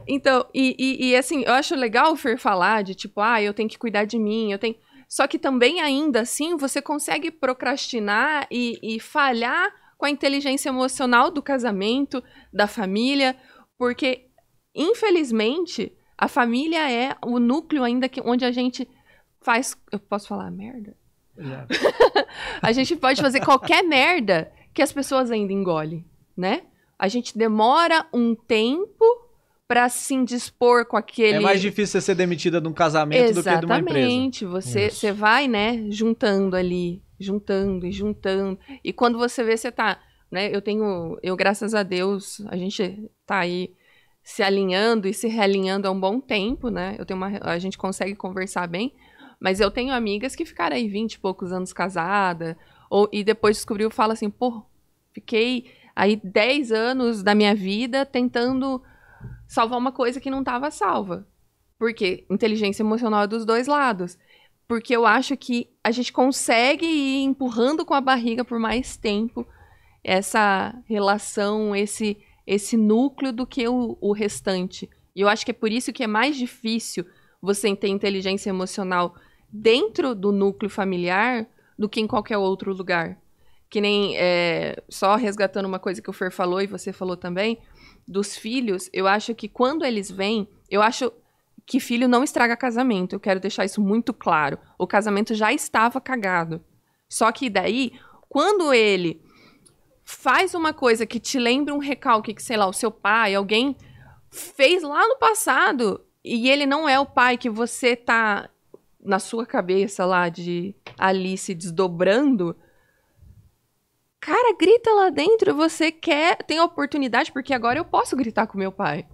Então, e assim, eu acho legal o Fer falar de tipo, eu tenho que cuidar de mim, Só que também, ainda assim, você consegue procrastinar e falhar com a inteligência emocional do casamento, da família, porque, infelizmente, a família é o núcleo ainda onde a gente faz... Eu posso falar merda? A gente pode fazer qualquer merda que as pessoas ainda engolem, né? A gente demora um tempo pra se indispor com aquele... É mais difícil você ser demitida de um casamento do que de uma empresa. Exatamente. Você vai, né, juntando ali, juntando e juntando. E quando você vê, você tá... né? Eu, graças a Deus, a gente tá aí se alinhando e se realinhando há um bom tempo, né? A gente consegue conversar bem. Mas eu tenho amigas que ficaram aí 20 e poucos anos casada, e depois descobriu, fala assim, fiquei aí 10 anos da minha vida tentando salvar uma coisa que não estava salva. Por quê? Inteligência emocional é dos dois lados. Porque eu acho que a gente consegue ir empurrando com a barriga por mais tempo essa relação, esse núcleo do que o restante. E eu acho que é por isso que é mais difícil você ter inteligência emocional dentro do núcleo familiar do que em qualquer outro lugar. Que nem, só resgatando uma coisa que o Fer falou e você falou também, dos filhos, eu acho que quando eles vêm, eu acho que filho não estraga casamento, eu quero deixar isso muito claro. O casamento já estava cagado. Só que daí, quando ele faz uma coisa que te lembra um recalque que, sei lá, o seu pai, alguém fez lá no passado, E ele não é o pai que você tá na sua cabeça lá de ali se desdobrando. Cara, grita lá dentro, você tem a oportunidade, porque agora eu posso gritar com meu pai,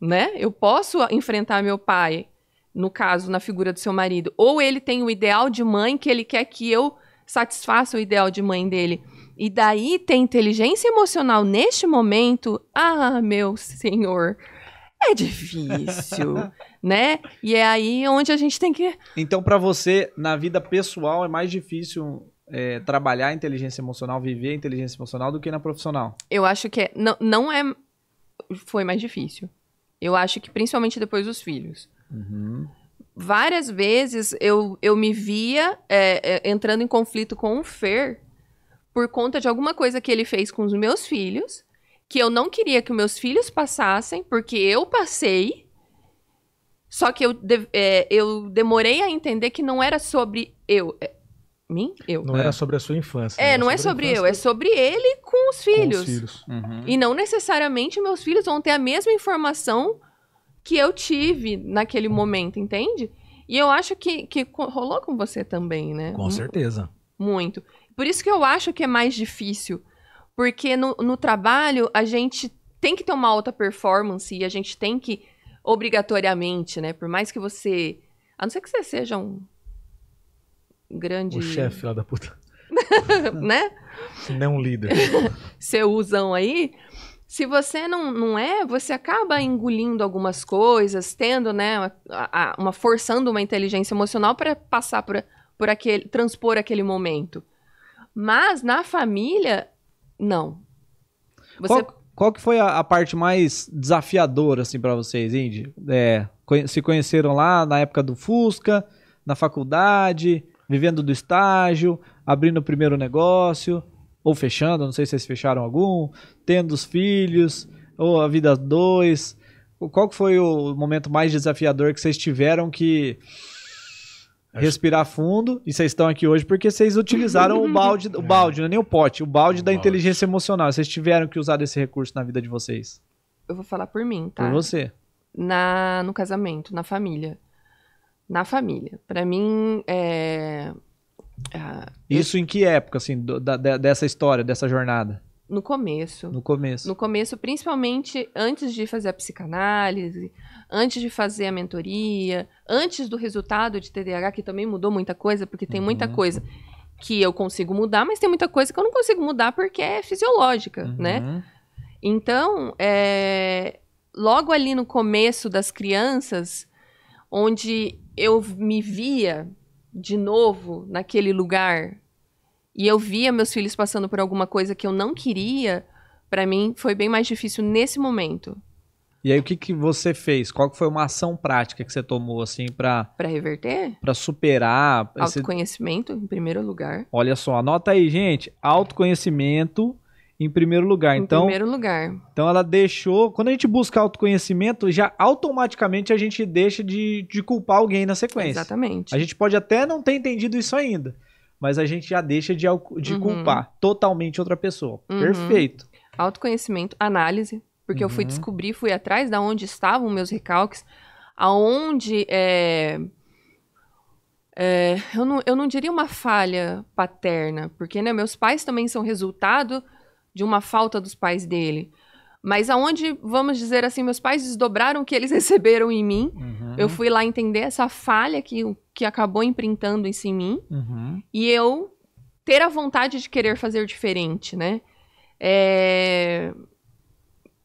né? Eu posso enfrentar meu pai, no caso, na figura do seu marido. Ou ele tem o ideal de mãe que ele quer que eu satisfaça o ideal de mãe dele. E daí tem inteligência emocional neste momento. Ah, meu senhor, é difícil, né? E é aí onde a gente tem que... Então, pra você, na vida pessoal, é mais difícil trabalhar a inteligência emocional, viver a inteligência emocional do que na profissional? Eu acho que não é... Foi mais difícil. Eu acho que principalmente depois dos filhos. Uhum. Várias vezes eu me via entrando em conflito com o Fer por conta de alguma coisa que ele fez com os meus filhos, que eu não queria que os meus filhos passassem, porque eu passei, só que eu demorei a entender que não era sobre mim? Não era sobre a sua infância. Não é sobre eu, é sobre ele com os filhos. Com os filhos. Uhum. E não necessariamente meus filhos vão ter a mesma informação que eu tive naquele momento, entende? E eu acho que rolou com você também, né? Com certeza. Muito. Por isso que eu acho que é mais difícil. Porque no trabalho, a gente tem que ter uma alta performance e a gente tem que, obrigatoriamente, né? Por mais que você... A não ser que você seja um grande... O chefe lá da puta. né? Não é um líder. Seuzão aí... Se você não é, você acaba engolindo algumas coisas, tendo, né, forçando uma inteligência emocional para passar por aquele, transpor aquele momento. Mas na família, não. Você... Qual que foi a parte mais desafiadora, assim, para vocês, Indy? Se conheceram lá na época do Fusca, na faculdade, vivendo do estágio, abrindo o primeiro negócio... Ou fechando, não sei se vocês fecharam algum, tendo os filhos, ou a vida 2. Qual que foi o momento mais desafiador que vocês tiveram que respirar fundo? E vocês estão aqui hoje porque vocês utilizaram o balde, não é nem o pote, o balde da inteligência emocional. Vocês tiveram que usar desse recurso na vida de vocês. Eu vou falar por mim, tá? Por você. No casamento, na família. Na família. Pra mim, Isso em que época, assim, dessa história, dessa jornada? No começo. No começo. No começo, principalmente antes de fazer a psicanálise, antes de fazer a mentoria, antes do resultado de TDAH, que também mudou muita coisa, porque tem muita coisa que eu consigo mudar, mas tem muita coisa que eu não consigo mudar porque é fisiológica, né? Então, logo ali no começo das crianças, onde eu me via de novo naquele lugar e eu via meus filhos passando por alguma coisa que eu não queria, pra mim foi bem mais difícil nesse momento. E aí o que você fez? Qual que foi uma ação prática que você tomou assim pra reverter? Pra superar Autoconhecimento em primeiro lugar. Olha só, anota aí, gente, autoconhecimento em primeiro lugar. Em primeiro lugar. Então ela deixou... Quando a gente busca autoconhecimento, já automaticamente a gente deixa de culpar alguém na sequência. Exatamente. A gente pode até não ter entendido isso ainda, mas a gente já deixa de culpar totalmente outra pessoa. Perfeito. Autoconhecimento, análise, porque eu fui descobrir, fui atrás de onde estavam meus recalques, aonde... eu não diria uma falha paterna, porque né, meus pais também são resultado de uma falta dos pais dele. Mas aonde, vamos dizer assim, meus pais desdobraram o que eles receberam em mim. Eu fui lá entender essa falha que acabou imprintando isso em mim. E eu ter a vontade de querer fazer diferente, né?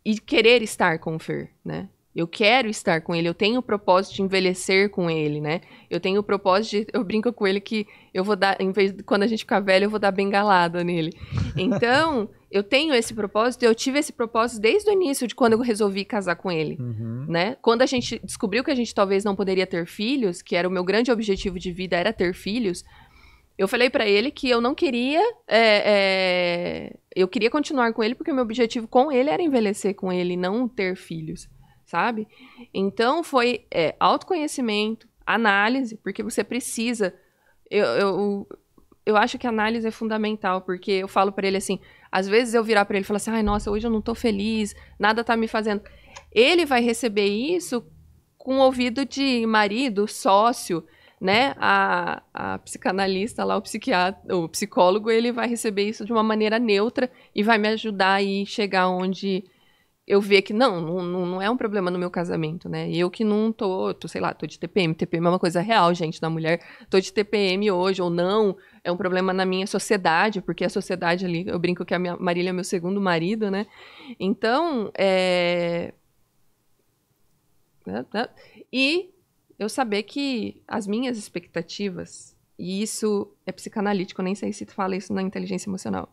E querer estar com o Fer, né? Eu quero estar com ele, eu tenho o propósito de envelhecer com ele, né? Eu tenho o propósito eu brinco com ele que eu vou dar, em vez de quando a gente ficar velho, eu vou dar bengalada nele. Então, eu tenho esse propósito, eu tive esse propósito desde o início de quando eu resolvi casar com ele, né? Quando a gente descobriu que a gente talvez não poderia ter filhos, que era o meu grande objetivo de vida, era ter filhos, eu falei pra ele que eu não queria, eu queria continuar com ele porque o meu objetivo com ele era envelhecer com ele, não ter filhos. Sabe? Então foi autoconhecimento, análise, porque você precisa. Eu acho que a análise é fundamental, porque eu falo pra ele assim, às vezes eu virar pra ele e falar assim, ai, nossa, hoje eu não tô feliz, nada tá me fazendo. Ele vai receber isso com ouvido de marido, sócio, né? A psicanalista lá, o psiquiatra, o psicólogo, ele vai receber isso de uma maneira neutra e vai me ajudar a chegar onde eu ver que não é um problema no meu casamento, né? Eu que não sei lá, tô de TPM. TPM é uma coisa real, gente, da mulher. Tô de TPM hoje ou não, é um problema na minha sociedade, porque a sociedade ali, eu brinco que a minha Marília é meu segundo marido, né? Então, e eu saber que as minhas expectativas, e isso é psicanalítico, eu nem sei se tu fala isso na inteligência emocional.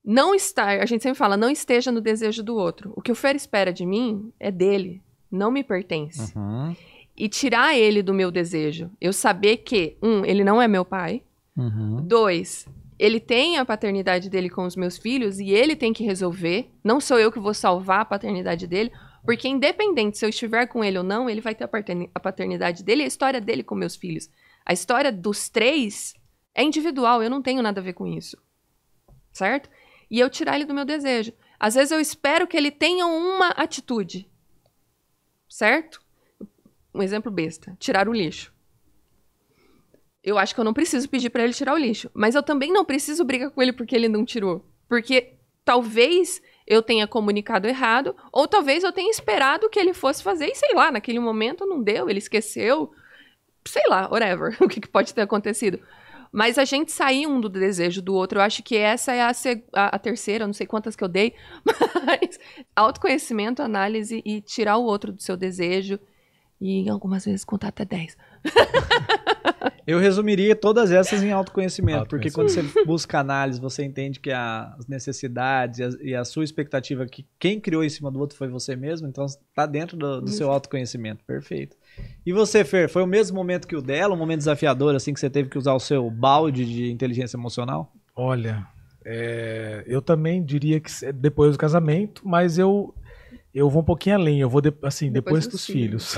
A gente sempre fala, não esteja no desejo do outro. O que o Fer espera de mim é dele, não me pertence. Uhum. E tirar ele do meu desejo. Eu saber que, ele não é meu pai. Uhum. 2, ele tem a paternidade dele com os meus filhos e ele tem que resolver. Não sou eu que vou salvar a paternidade dele, porque independente se eu estiver com ele ou não, ele vai ter a paternidade dele e a história dele com meus filhos. A história dos 3 é individual, eu não tenho nada a ver com isso. Certo? E eu tirar ele do meu desejo. Às vezes eu espero que ele tenha uma atitude. Certo? Um exemplo besta. Tirar o lixo. Eu acho que eu não preciso pedir pra ele tirar o lixo. Mas eu também não preciso brigar com ele porque ele não tirou. Porque talvez eu tenha comunicado errado, ou talvez eu tenha esperado que ele fosse fazer, e sei lá, naquele momento não deu, ele esqueceu, sei lá, whatever, o que pode ter acontecido. Mas a gente sair um do desejo do outro, eu acho que essa é a terceira, não sei quantas que eu dei, mas autoconhecimento, análise e tirar o outro do seu desejo, e algumas vezes contar até 10. Eu resumiria todas essas em autoconhecimento, porque quando você busca análise, você entende que as necessidades e a sua expectativa, que quem criou em cima do outro foi você mesmo, então está dentro do seu autoconhecimento. Perfeito. E você, Fer, foi o mesmo momento que o dela, um momento desafiador, assim, que você teve que usar o seu balde de inteligência emocional? Olha, eu também diria que depois do casamento, mas eu vou um pouquinho além, eu vou assim, depois dos filhos.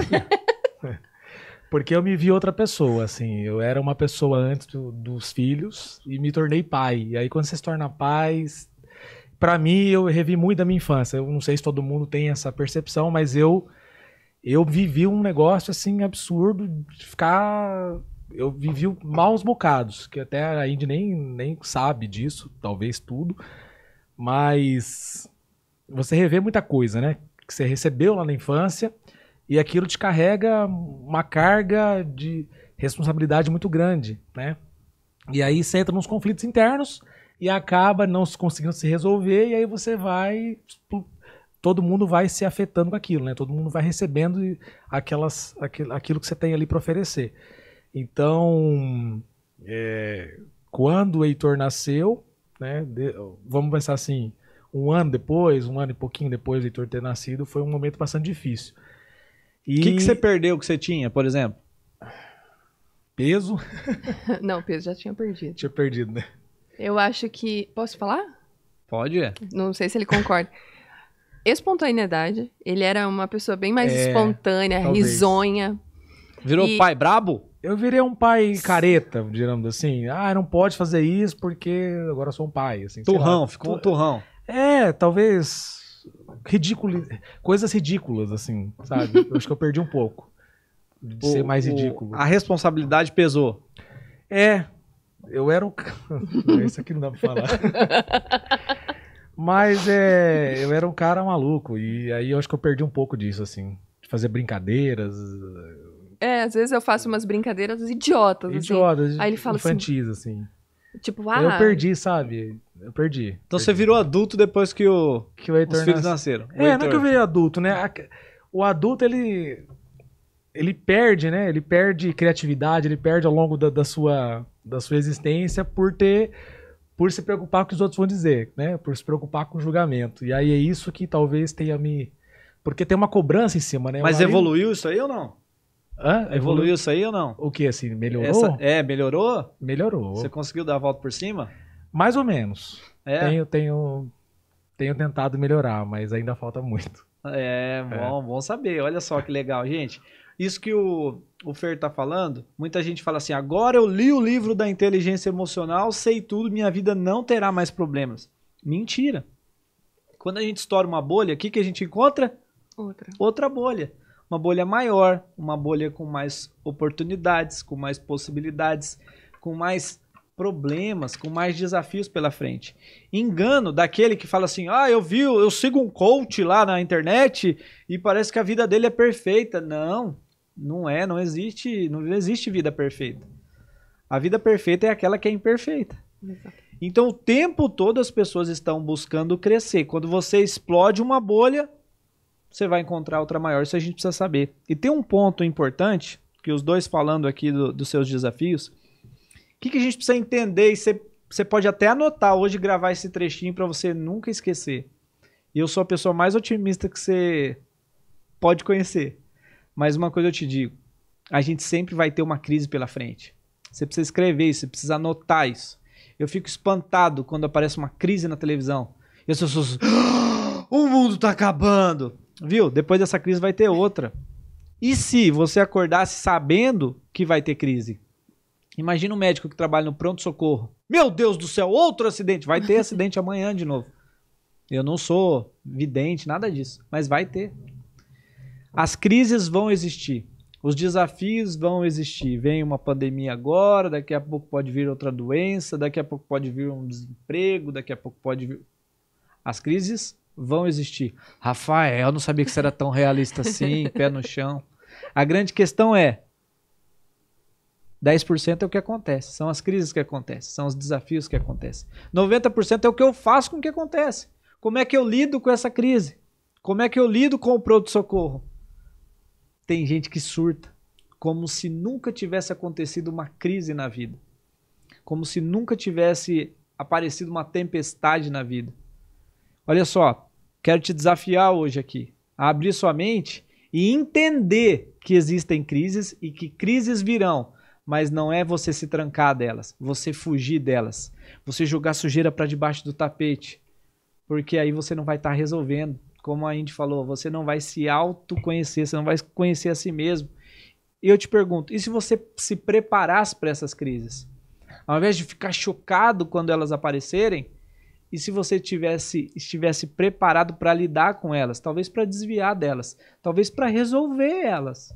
Porque eu me vi outra pessoa, assim, eu era uma pessoa antes dos filhos e me tornei pai. E aí quando você se torna pai, pra mim eu revi muito da minha infância. Eu não sei se todo mundo tem essa percepção, mas eu vivi um negócio assim absurdo de ficar... Eu vivi maus bocados, que até a Indy nem sabe disso, talvez tudo. Mas você revê muita coisa, né? Que você recebeu lá na infância... E aquilo te carrega uma carga de responsabilidade muito grande, né? E aí você entra nos conflitos internos e acaba não conseguindo se resolver, e aí você todo mundo vai se afetando com aquilo, né? Todo mundo vai recebendo aquilo que você tem ali para oferecer. Então, quando o Heitor nasceu, né? Vamos pensar assim, um ano e pouquinho depois do Heitor ter nascido, foi um momento bastante difícil. O que você perdeu que você tinha, por exemplo? Peso? Não, peso já tinha perdido. Tinha perdido, né? Eu acho que... Posso falar? Pode. Não sei se ele concorda. Espontaneidade. Ele era uma pessoa bem mais espontânea, talvez. Risonha. Virou pai brabo? Eu virei um pai careta, digamos assim. Não pode fazer isso porque agora eu sou um pai. Assim, turrão, ficou um turrão. Talvez... coisas ridículas, assim, sabe? Eu acho que eu perdi um pouco de ser mais ridículo. A responsabilidade pesou. Eu era isso aqui não dá pra falar. Mas eu era um cara maluco, e aí eu acho que eu perdi um pouco disso, assim, de fazer brincadeiras. Às vezes eu faço umas brincadeiras idiotas, assim. Aí ele fala infantis, assim. Tipo, eu perdi, sabe? Eu perdi. Então você virou adulto depois que os filhos nasceram. Não é que eu virei adulto, né? O adulto, ele perde, né? Ele perde criatividade, ele perde ao longo da sua existência por se preocupar com o que os outros vão dizer, né? Por se preocupar com o julgamento. E aí é isso que talvez tenha Porque tem uma cobrança em cima, né? Mas evoluiu isso aí ou não? Evoluiu isso aí ou não? O que, assim? Melhorou? Melhorou? Melhorou. Você conseguiu dar a volta por cima? Mais ou menos. Tenho tentado melhorar, mas ainda falta muito. Bom saber. Olha só que legal, gente. Isso que o Fer tá falando, muita gente fala assim, agora eu li o livro da inteligência emocional, sei tudo, minha vida não terá mais problemas. Mentira. Quando a gente estoura uma bolha, o que a gente encontra? Outra bolha. uma bolha maior, uma bolha com mais oportunidades, com mais possibilidades, com mais problemas, com mais desafios pela frente. Engano daquele que fala assim, eu sigo um coach lá na internet e parece que a vida dele é perfeita. Não existe vida perfeita. A vida perfeita é aquela que é imperfeita. Exato. Então, o tempo todo as pessoas estão buscando crescer. Quando você explode uma bolha, você vai encontrar outra maior. Isso a gente precisa saber. E tem um ponto importante, que os dois falando aqui dos seus desafios, que a gente precisa entender, e você pode até anotar hoje, gravar esse trechinho para você nunca esquecer. E eu sou a pessoa mais otimista que você pode conhecer. Mas uma coisa eu te digo, a gente sempre vai ter uma crise pela frente. Você precisa escrever isso, você precisa anotar isso. Eu fico espantado quando aparece uma crise na televisão. E as pessoas... o mundo tá acabando! Viu? Depois dessa crise vai ter outra. E se você acordasse sabendo que vai ter crise? Imagina um médico que trabalha no pronto-socorro. Meu Deus do céu, outro acidente. Vai ter acidente amanhã de novo. Eu não sou vidente, nada disso. Mas vai ter. As crises vão existir. Os desafios vão existir. Vem uma pandemia agora, daqui a pouco pode vir outra doença, daqui a pouco pode vir um desemprego, daqui a pouco pode vir... As crises vão existir. Rafael, eu não sabia que você era tão realista assim, pé no chão. A grande questão é 10% é o que acontece. São as crises que acontecem, são os desafios que acontecem. 90% é o que eu faço com o que acontece. Como é que eu lido com essa crise? Como é que eu lido com o pronto-socorro? Tem gente que surta, como se nunca tivesse acontecido uma crise na vida. Como se nunca tivesse aparecido uma tempestade na vida. Olha só, quero te desafiar hoje aqui, a abrir sua mente e entender que existem crises e que crises virão, mas não é você se trancar delas, você fugir delas, você jogar sujeira para debaixo do tapete, porque aí você não vai estar resolvendo. Como a Indy falou, você não vai se autoconhecer, você não vai conhecer a si mesmo. E eu te pergunto, e se você se preparasse para essas crises? Ao invés de ficar chocado quando elas aparecerem, e se você estivesse preparado para lidar com elas, talvez para desviar delas, talvez para resolver elas,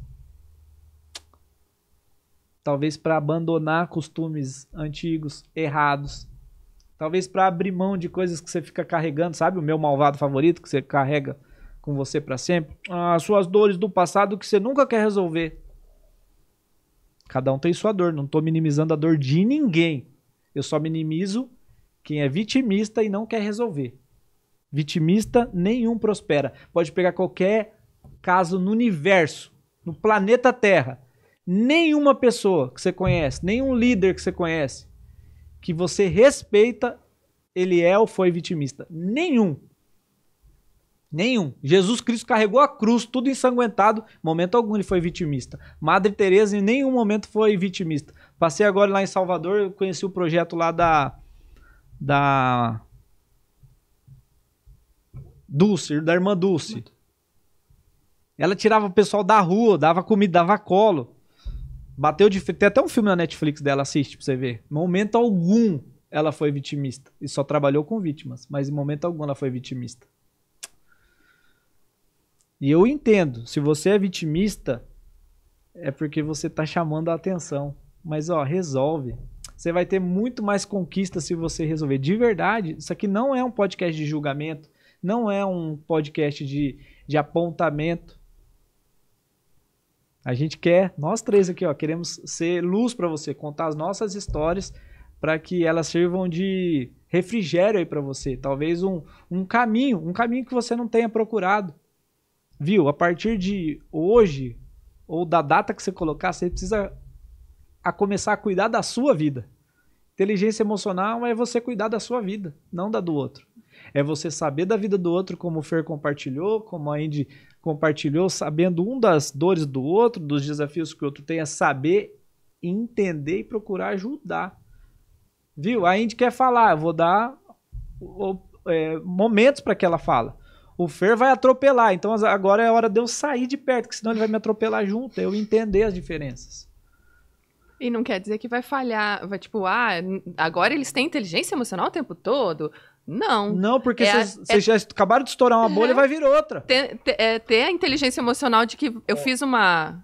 talvez para abandonar costumes antigos, errados, talvez para abrir mão de coisas que você fica carregando, sabe? O meu malvado favorito que você carrega com você para sempre. As suas dores do passado que você nunca quer resolver. Cada um tem sua dor. Não estou minimizando a dor de ninguém. Eu só minimizo quem é vitimista e não quer resolver. Vitimista nenhum prospera. Pode pegar qualquer caso no universo, no planeta Terra. Nenhuma pessoa que você conhece, nenhum líder que você conhece, que você respeita, ele é ou foi vitimista. Nenhum. Nenhum. Jesus Cristo carregou a cruz, tudo ensanguentado, momento algum ele foi vitimista. Madre Teresa em nenhum momento foi vitimista. Passei agora lá em Salvador, eu conheci o projeto lá da Dulce, da irmã Dulce. Ela tirava o pessoal da rua, dava comida, dava colo. Bateu de frente. Tem até um filme na Netflix dela, assiste pra você ver. Em momento algum ela foi vitimista. E só trabalhou com vítimas. Mas em momento algum ela foi vitimista. E eu entendo. Se você é vitimista, é porque você tá chamando a atenção. Mas resolve. Você vai ter muito mais conquista se você resolver. De verdade, isso aqui não é um podcast de julgamento. Não é um podcast de apontamento. A gente quer, nós três aqui, queremos ser luz para você, contar as nossas histórias para que elas sirvam de refrigério aí para você. Talvez um caminho que você não tenha procurado. Viu? A partir de hoje, ou da data que você colocar, você precisa começar a cuidar da sua vida. Inteligência emocional é você cuidar da sua vida, não da do outro. É você saber da vida do outro, como o Fer compartilhou, como a Indy compartilhou, sabendo das dores do outro, dos desafios que o outro tem, é saber, entender e procurar ajudar. Viu? A Indy quer falar, eu vou dar momentos para que ela fala. O Fer vai atropelar, então agora é a hora de eu sair de perto, porque senão ele vai me atropelar junto, eu entender as diferenças. E não quer dizer que vai falhar, vai agora eles têm inteligência emocional o tempo todo? Não. Não, porque vocês já acabaram de estourar uma bolha e vai vir outra. Ter a inteligência emocional de que eu fiz uma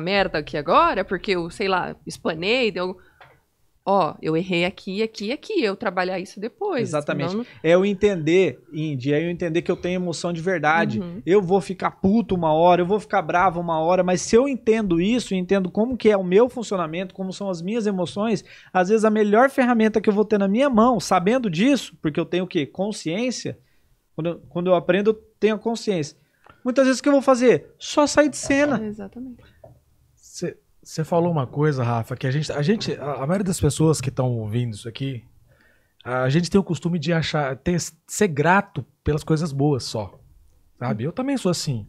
merda aqui agora, porque eu, sei lá, explanei, eu errei aqui, eu trabalhar isso depois. Exatamente. Senão... É eu entender, Indy, é eu entender que eu tenho emoção de verdade. Eu vou ficar puto uma hora, eu vou ficar bravo uma hora, mas se eu entendo isso, entendo como que é o meu funcionamento, como são as minhas emoções, às vezes a melhor ferramenta que eu vou ter na minha mão, sabendo disso, porque eu tenho o quê? Consciência. Quando eu aprendo, eu tenho a consciência. Muitas vezes o que eu vou fazer? Só sair de cena. Exatamente. Você falou uma coisa, Rafa, que a maioria das pessoas que estão ouvindo isso aqui, a gente tem o costume de ser grato pelas coisas boas só, sabe? Eu também sou assim.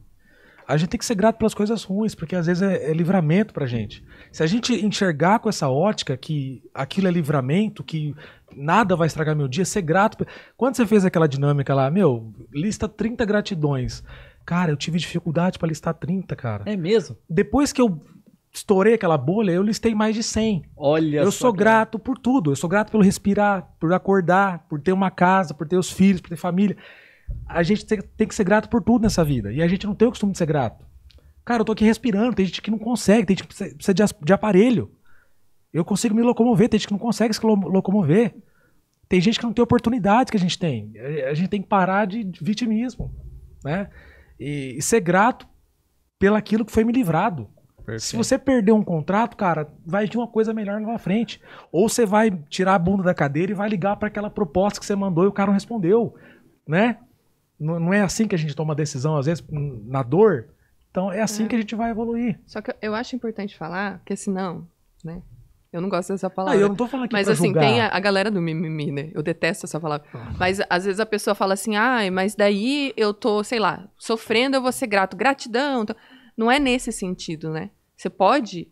A gente tem que ser grato pelas coisas ruins, porque às vezes é livramento pra gente. Se a gente enxergar com essa ótica que aquilo é livramento, que nada vai estragar meu dia, ser grato. Quando você fez aquela dinâmica lá, lista 30 gratidões. Cara, eu tive dificuldade pra listar 30, cara. É mesmo? Depois que eu estourei aquela bolha, eu listei mais de 100. Olha, eu sou grato por tudo. Eu sou grato pelo respirar, por acordar, por ter uma casa, por ter os filhos, por ter família. A gente tem que ser grato por tudo nessa vida. E a gente não tem o costume de ser grato. Cara, eu tô aqui respirando. Tem gente que não consegue. Tem gente que precisa de aparelho. Eu consigo me locomover. Tem gente que não consegue se locomover. Tem gente que não tem oportunidades que a gente tem. A gente tem que parar de vitimismo, né? E ser grato pelaquilo que foi me livrado. Perfeito. Se você perder um contrato, cara, vai vir uma coisa melhor lá na frente. Ou você vai tirar a bunda da cadeira e vai ligar para aquela proposta que você mandou e o cara não respondeu, né? Não é assim que a gente toma decisão, às vezes, na dor. Então, é assim que a gente vai evoluir. Só que eu acho importante falar, porque senão, né? Eu não gosto dessa palavra. Eu não tô falando aqui mas pra assim, julgar. tem a galera do mimimi, né? Eu detesto essa palavra. Mas às vezes a pessoa fala assim, mas daí eu tô, sei lá, sofrendo, eu vou ser grato. Gratidão. Não é nesse sentido, né? Você pode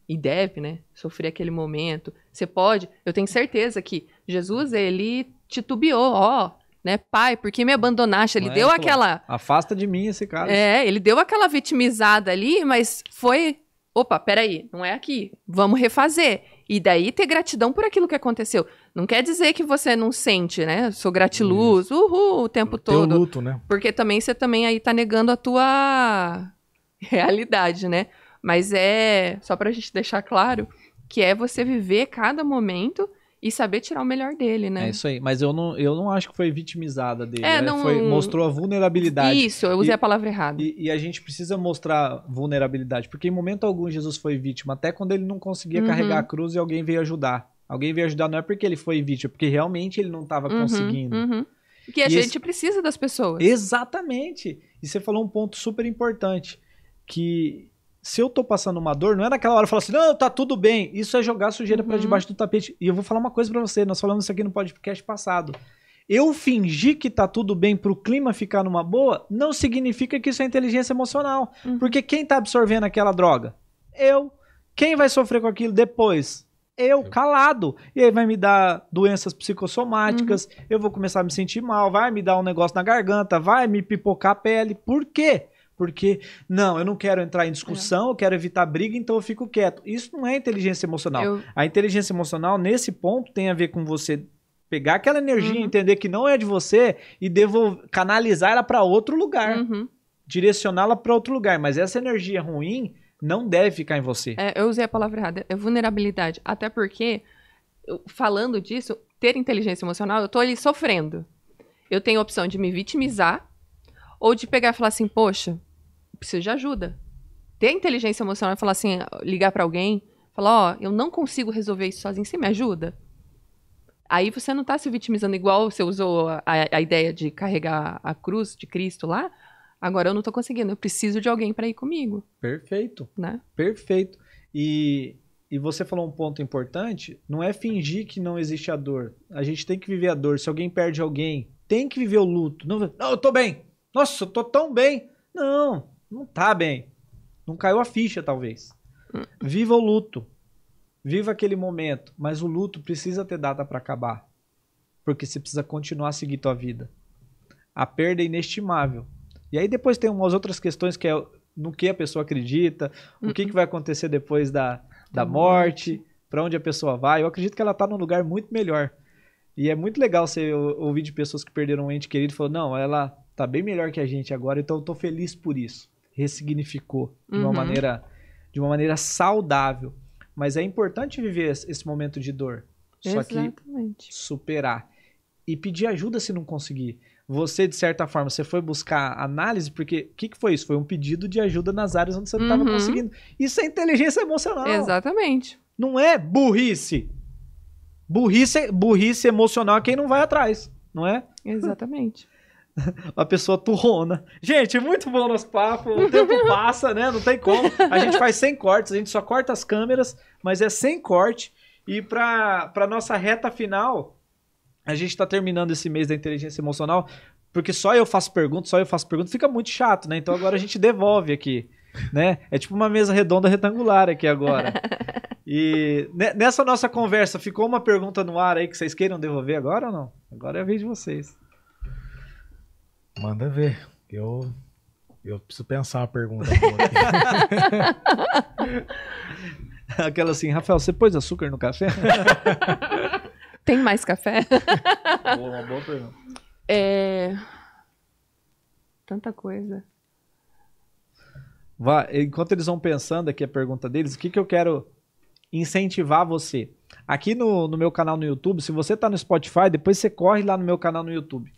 e deve, né? Sofrer aquele momento. Você pode. Eu tenho certeza que Jesus, ele titubeou, né? Pai, por que me abandonaste? Ele deu aquela... Afasta de mim esse cara. Ele deu aquela vitimizada ali, mas foi... Opa, peraí, não é aqui. Vamos refazer. E daí ter gratidão por aquilo que aconteceu. Não quer dizer que você não sente, né? Sou gratiluz, o tempo todo. Teu luto, né? Porque você também aí tá negando a tua realidade, né? Mas só pra gente deixar claro, que é você viver cada momento e saber tirar o melhor dele, né? É isso aí. Mas eu não acho que foi vitimizada dele. Não... Mostrou a vulnerabilidade. Isso, eu usei a palavra errada. E a gente precisa mostrar vulnerabilidade. Porque em momento algum Jesus foi vítima. Até quando ele não conseguia carregar a cruz e alguém veio ajudar. Alguém veio ajudar não é porque ele foi vítima, porque realmente ele não estava conseguindo. Porque a gente precisa das pessoas. Exatamente. E você falou um ponto super importante. Que... Se eu tô passando uma dor, não é naquela hora eu falo assim, não, tá tudo bem. Isso é jogar sujeira pra debaixo do tapete. E eu vou falar uma coisa pra você, nós falamos isso aqui no podcast passado. Eu fingir que tá tudo bem pro clima ficar numa boa, não significa que isso é inteligência emocional. Porque quem tá absorvendo aquela droga? Eu. Quem vai sofrer com aquilo depois? Eu, calado. E aí vai me dar doenças psicossomáticas, eu vou começar a me sentir mal, vai me dar um negócio na garganta, vai me pipocar a pele. Por quê? Porque, não, eu não quero entrar em discussão, eu quero evitar briga, então eu fico quieto. Isso não é inteligência emocional. A inteligência emocional, nesse ponto, tem a ver com você pegar aquela energia, entender que não é de você e canalizar ela para outro lugar. Direcioná-la para outro lugar. Mas essa energia ruim não deve ficar em você. Eu usei a palavra errada. É vulnerabilidade. Até porque, falando disso, ter inteligência emocional, eu tô ali sofrendo. Eu tenho a opção de me vitimizar ou de pegar e falar assim, poxa, preciso de ajuda. Ter inteligência emocional e falar assim, ligar pra alguém, falar, eu não consigo resolver isso sozinho, você me ajuda? Aí você não tá se vitimizando igual você usou a ideia de carregar a cruz de Cristo lá. Agora eu não tô conseguindo, eu preciso de alguém pra ir comigo. Perfeito. Né? Perfeito. E você falou um ponto importante, não é fingir que não existe a dor. A gente tem que viver a dor. Se alguém perde alguém, tem que viver o luto. Não, eu tô bem. Nossa, eu tô tão bem. Não tá bem. Não caiu a ficha, talvez. Viva o luto. Viva aquele momento. Mas o luto precisa ter data para acabar. Porque você precisa continuar a seguir tua vida. A perda é inestimável. E aí depois tem umas outras questões que é no que a pessoa acredita, o que vai acontecer depois da morte, para onde a pessoa vai. Eu acredito que ela tá num lugar muito melhor. E é muito legal você ouvir de pessoas que perderam um ente querido e falou, não, ela tá bem melhor que a gente agora, então eu tô feliz por isso. Ressignificou de uma maneira saudável. Mas é importante viver esse momento de dor. Só que superar. E pedir ajuda se não conseguir. Você, de certa forma, você foi buscar análise, porque o que foi isso? Foi um pedido de ajuda nas áreas onde você não estava conseguindo. Isso é inteligência emocional. Exatamente. Não é burrice. Burrice emocional é quem não vai atrás, não é? Exatamente. A pessoa turrona. Gente, muito bom nosso papo. O tempo passa, né? Não tem como. A gente faz sem cortes, a gente só corta as câmeras, mas é sem corte. E para nossa reta final, a gente está terminando esse mês da inteligência emocional, porque só eu faço perguntas, fica muito chato, né? Então agora a gente devolve aqui, né? É tipo uma mesa redonda retangular aqui agora. E nessa nossa conversa, ficou uma pergunta no ar aí que vocês queiram devolver agora ou não? Agora é a vez de vocês. Manda ver. Eu preciso pensar uma pergunta. Aquela assim, Rafael, você pôs açúcar no café? Tem mais café? Uma boa pergunta. Tanta coisa. Enquanto eles vão pensando aqui a pergunta deles, o que eu quero incentivar você? Aqui no meu canal no YouTube, se você tá no Spotify, depois você corre lá no meu canal no YouTube.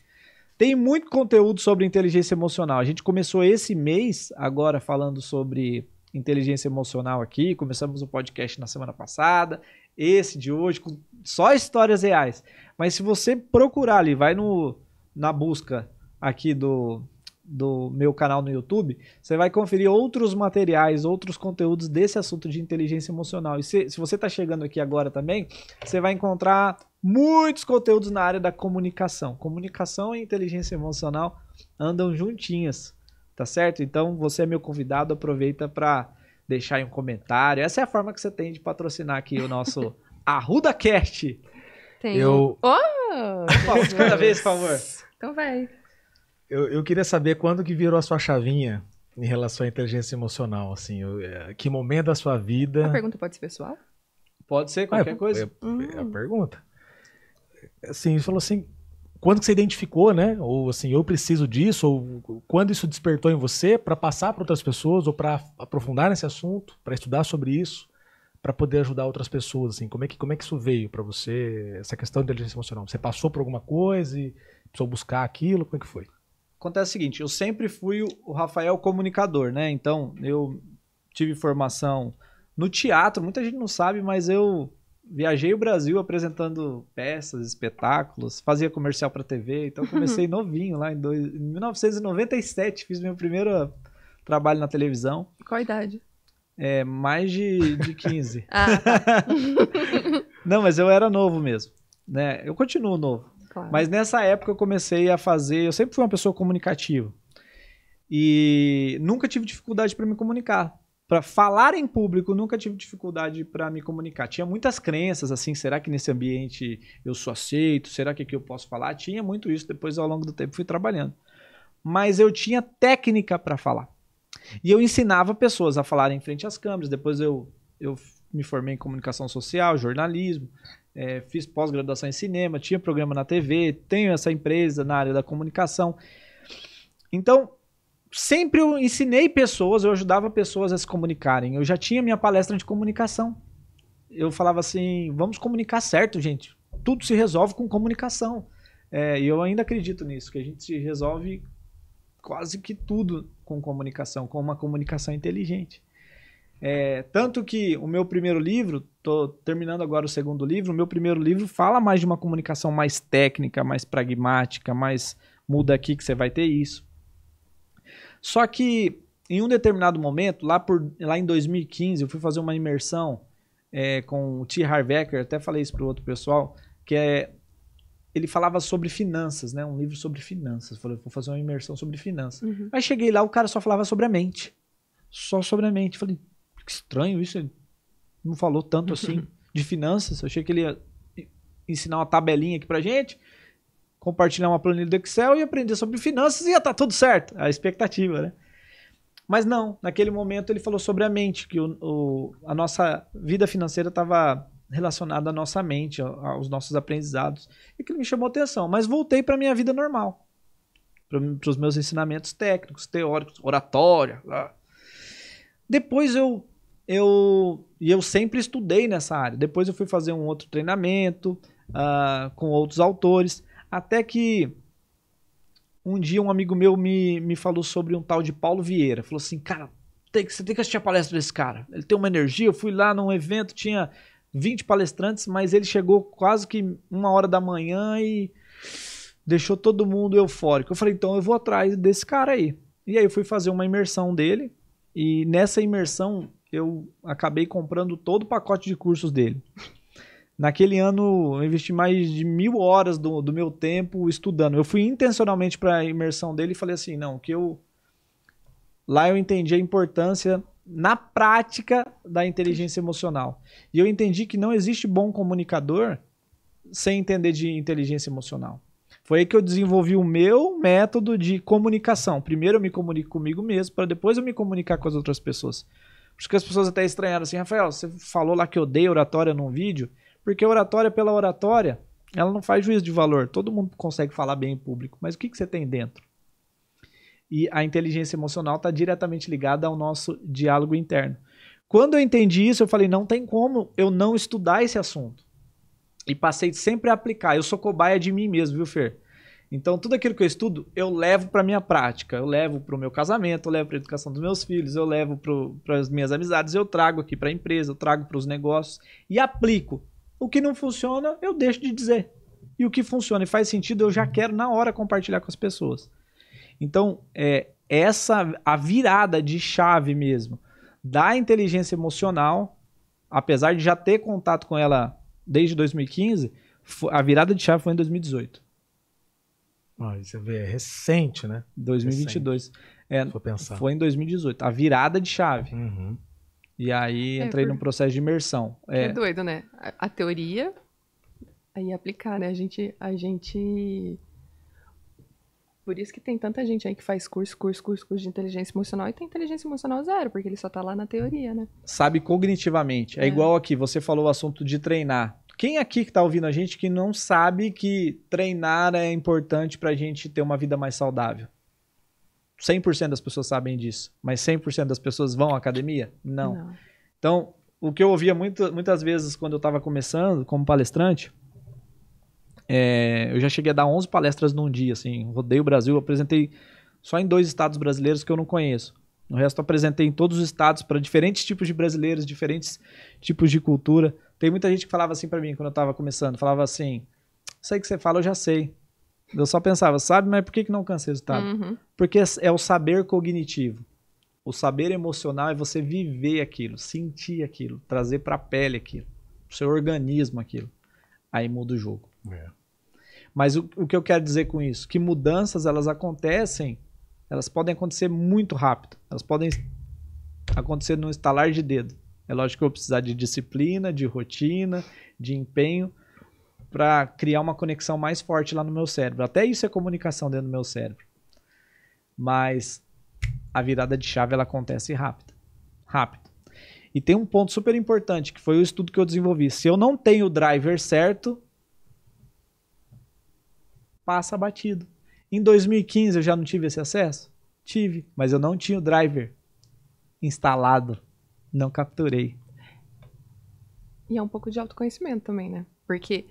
Tem muito conteúdo sobre inteligência emocional. A gente começou esse mês agora falando sobre inteligência emocional aqui. Começamos o podcast na semana passada. Esse de hoje, com só histórias reais. Mas se você procurar ali, vai na busca aqui do meu canal no YouTube, você vai conferir outros materiais, outros conteúdos desse assunto de inteligência emocional. E se você está chegando aqui agora também, você vai encontrar muitos conteúdos na área da comunicação. Comunicação e inteligência emocional andam juntinhas, tá certo? Então, você é meu convidado, aproveita para deixar aí um comentário. Essa é a forma que você tem de patrocinar aqui o nosso ArrudaCast. Cada vez, por favor. Então vai. Eu queria saber quando que virou a sua chavinha em relação à inteligência emocional, assim, que momento da sua vida... A pergunta pode ser pessoal? Pode ser qualquer coisa. É a pergunta. Assim, você falou assim, quando que você identificou, né? Ou assim, eu preciso disso, ou quando isso despertou em você para passar para outras pessoas, ou para aprofundar nesse assunto, para estudar sobre isso, para poder ajudar outras pessoas, assim, como é que isso veio para você, essa questão de inteligência emocional? Você passou por alguma coisa e precisou buscar aquilo, como é que foi? Acontece o seguinte, eu sempre fui o Rafael comunicador, né? Então, eu tive formação no teatro, muita gente não sabe, mas eu viajei o Brasil apresentando peças, espetáculos, fazia comercial para TV, então comecei novinho lá em 1997, fiz meu primeiro trabalho na televisão. Qual a idade? Mais de 15. Tá. Não, mas eu era novo mesmo, né? Eu continuo novo. Claro. Mas nessa época eu comecei a fazer... Eu sempre fui uma pessoa comunicativa. E nunca tive dificuldade para me comunicar. Para falar em público, nunca tive dificuldade para me comunicar. Tinha muitas crenças, assim, será que nesse ambiente eu sou aceito? Será que aqui eu posso falar? Tinha muito isso, depois ao longo do tempo fui trabalhando. Mas eu tinha técnica para falar. E eu ensinava pessoas a falarem em frente às câmeras. Depois eu me formei em comunicação social, jornalismo. Fiz pós-graduação em cinema, tinha programa na TV, tenho essa empresa na área da comunicação. Então, sempre eu ensinei pessoas, eu ajudava pessoas a se comunicarem. Eu já tinha minha palestra de comunicação. Eu falava assim, vamos comunicar certo, gente. Tudo se resolve com comunicação. E eu ainda acredito nisso, que a gente se resolve quase que tudo com comunicação, com uma comunicação inteligente. Tanto que o meu primeiro livro, estou terminando agora o segundo livro, o meu primeiro livro fala mais de uma comunicação mais técnica, mais pragmática, mais muda aqui que você vai ter isso. Só que em um determinado momento, lá em 2015, eu fui fazer uma imersão com o T. Harv Eker, até falei isso para o outro pessoal, ele falava sobre finanças, né? Um livro sobre finanças. Falei, vou fazer uma imersão sobre finanças. Uhum. Aí cheguei lá, o cara só falava sobre a mente. Só sobre a mente. Falei, que estranho isso, ele não falou tanto assim de finanças. Eu achei que ele ia ensinar uma tabelinha aqui pra gente, compartilhar uma planilha do Excel e aprender sobre finanças e ia estar tudo certo. A expectativa, né? Mas não, naquele momento ele falou sobre a mente, que a nossa vida financeira estava relacionado à nossa mente, aos nossos aprendizados. E aquilo me chamou atenção. Mas voltei para minha vida normal. Para os meus ensinamentos técnicos, teóricos, oratória. Depois eu sempre estudei nessa área. Depois eu fui fazer um outro treinamento com outros autores. Até que um dia um amigo meu me falou sobre um tal de Paulo Vieira. Falou assim, cara, você tem que assistir a palestra desse cara. Ele tem uma energia. Eu fui lá num evento, tinha 20 palestrantes, mas ele chegou quase que 1h da manhã e deixou todo mundo eufórico. Eu falei, então eu vou atrás desse cara aí. E aí eu fui fazer uma imersão dele. E nessa imersão eu acabei comprando todo o pacote de cursos dele. Naquele ano eu investi mais de 1000 horas do meu tempo estudando. Eu fui intencionalmente para a imersão dele e falei assim, não, lá eu entendi a importância na prática da inteligência emocional. E eu entendi que não existe bom comunicador sem entender de inteligência emocional. Foi aí que eu desenvolvi o meu método de comunicação. Primeiro eu me comunico comigo mesmo, para depois eu me comunicar com as outras pessoas. Por isso que as pessoas até estranharam assim, Rafael, você falou lá que eu odeio oratória num vídeo, porque oratória pela oratória, ela não faz juízo de valor. Todo mundo consegue falar bem em público, mas o que você tem dentro? E a inteligência emocional está diretamente ligada ao nosso diálogo interno. Quando eu entendi isso, eu falei, não tem como eu não estudar esse assunto. E passei sempre a aplicar. Eu sou cobaia de mim mesmo, viu, Fer? Então, tudo aquilo que eu estudo, eu levo para a minha prática. Eu levo para o meu casamento, eu levo para a educação dos meus filhos, eu levo para as minhas amizades, eu trago aqui para a empresa, eu trago para os negócios e aplico. O que não funciona, eu deixo de dizer. E o que funciona e faz sentido, eu já quero na hora compartilhar com as pessoas. Então, a virada de chave mesmo da inteligência emocional, apesar de já ter contato com ela desde 2015, a virada de chave foi em 2018. Você vê, é recente, né? 2022. Vou pensar. Foi em 2018. A virada de chave. Uhum. E aí entrei num processo de imersão. É doido, né? A teoria, aí aplicar, né? A gente... Por isso que tem tanta gente aí que faz curso de inteligência emocional e tem inteligência emocional zero, porque ele só tá lá na teoria, né? Sabe cognitivamente. É igual aqui, você falou o assunto de treinar. Quem aqui que tá ouvindo a gente que não sabe que treinar é importante pra gente ter uma vida mais saudável? 100% das pessoas sabem disso, mas 100% das pessoas vão à academia? Não. Então, o que eu ouvia muitas vezes quando eu estava começando como palestrante, eu já cheguei a dar 11 palestras num dia, assim, rodei o Brasil, apresentei só em 2 estados brasileiros que eu não conheço. No resto eu apresentei em todos os estados para diferentes tipos de brasileiros, diferentes tipos de cultura. Tem muita gente que falava assim para mim quando eu estava começando, falava assim, isso aí que você fala eu já sei. Eu só pensava, sabe, mas por que não alcança resultado? Uhum. Porque é o saber cognitivo. O saber emocional é você viver aquilo, sentir aquilo, trazer para a pele aquilo, pro seu organismo aquilo. Aí muda o jogo. Mas o que eu quero dizer com isso? Que mudanças, elas podem acontecer muito rápido. Elas podem acontecer num estalar de dedo. É lógico que eu vou precisar de disciplina, de rotina, de empenho, para criar uma conexão mais forte lá no meu cérebro. Até isso é comunicação dentro do meu cérebro. Mas a virada de chave, ela acontece rápido. E tem um ponto super importante, que foi o estudo que eu desenvolvi. Se eu não tenho o driver certo, passa batido. Em 2015 eu já não tive esse acesso? Tive, mas eu não tinha o driver instalado. Não capturei. E é um pouco de autoconhecimento também, né? Porque,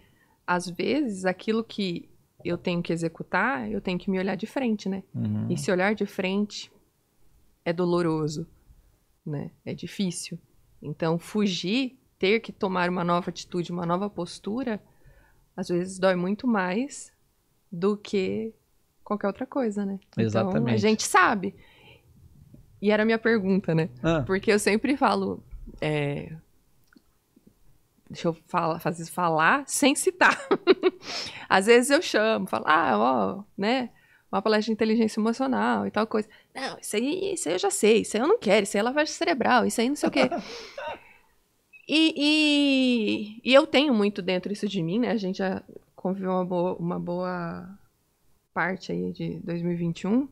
às vezes, aquilo que eu tenho que executar, eu tenho que me olhar de frente, né? Uhum. E se olhar de frente é doloroso, né? É difícil. Então, fugir, ter que tomar uma nova atitude, uma nova postura, às vezes dói muito mais do que qualquer outra coisa, né? Exatamente. Então, a gente sabe. E era a minha pergunta, né? Porque eu sempre falo... Deixa eu falar sem citar. Às vezes eu chamo, falo, né? Uma palestra de inteligência emocional e tal coisa. Não, isso aí eu já sei, isso aí eu não quero, isso aí é lavagem cerebral, isso aí não sei o quê. E eu tenho muito dentro isso de mim, né? A gente já conviveu uma boa parte aí de 2021,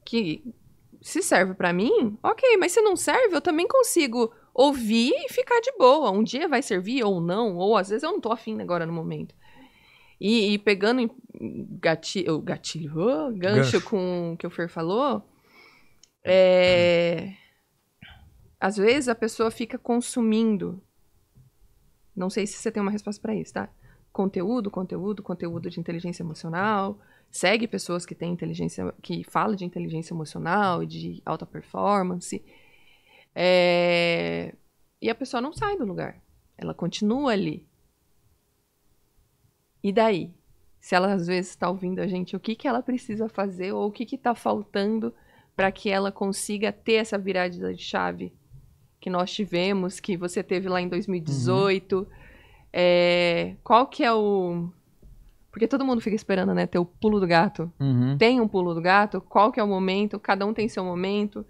que se serve pra mim, ok, mas se não serve, eu também consigo ouvir e ficar de boa. Um dia vai servir ou não, ou às vezes eu não tô afim agora no momento. E pegando em gancho com o que o Fer falou, às vezes a pessoa fica consumindo, não sei se você tem uma resposta para isso, tá? Conteúdo de inteligência emocional, segue pessoas que têm inteligência, que falam de inteligência emocional e de alta performance, e a pessoa não sai do lugar, ela continua ali. E daí? Se ela às vezes está ouvindo a gente, o que ela precisa fazer ou o que está faltando para que ela consiga ter essa virada de chave que nós tivemos, que você teve lá em 2018? Qual que é o... Porque todo mundo fica esperando, né, ter o pulo do gato. Tem um pulo do gato? Qual que é o momento? Cada um tem seu momento.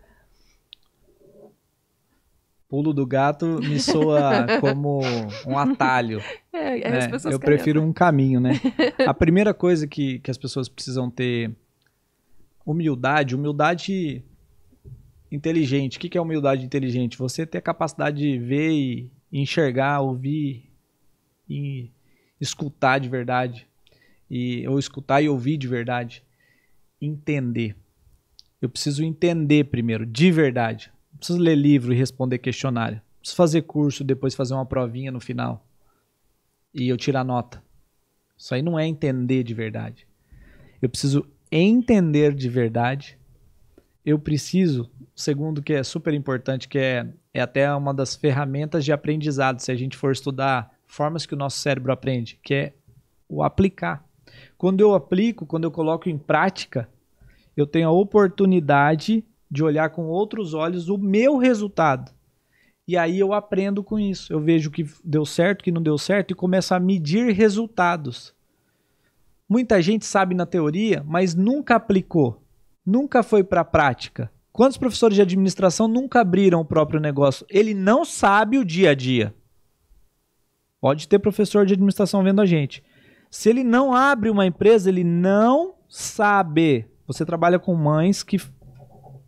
Pulo do gato me soa como um atalho. As pessoas eu prefiro um caminho, né? A primeira coisa que as pessoas precisam ter humildade inteligente. O que é humildade inteligente? Você ter a capacidade de ver e enxergar, ouvir e escutar de verdade. Ou escutar e ouvir de verdade. Entender. Eu preciso entender primeiro, de verdade. Não preciso ler livro e responder questionário. Não preciso fazer curso e depois fazer uma provinha no final. E eu tirar nota. Isso aí não é entender de verdade. Eu preciso entender de verdade. Eu preciso, segundo que é super importante, que é até uma das ferramentas de aprendizado, se a gente for estudar formas que o nosso cérebro aprende, que é o aplicar. Quando eu aplico, quando eu coloco em prática, eu tenho a oportunidade de olhar com outros olhos o meu resultado. E aí eu aprendo com isso. Eu vejo o que deu certo, o que não deu certo e começo a medir resultados. Muita gente sabe na teoria, mas nunca aplicou. Nunca foi para a prática. Quantos professores de administração nunca abriram o próprio negócio? Ele não sabe o dia a dia. Pode ter professor de administração vendo a gente. Se ele não abre uma empresa, ele não sabe. Você trabalha com mães que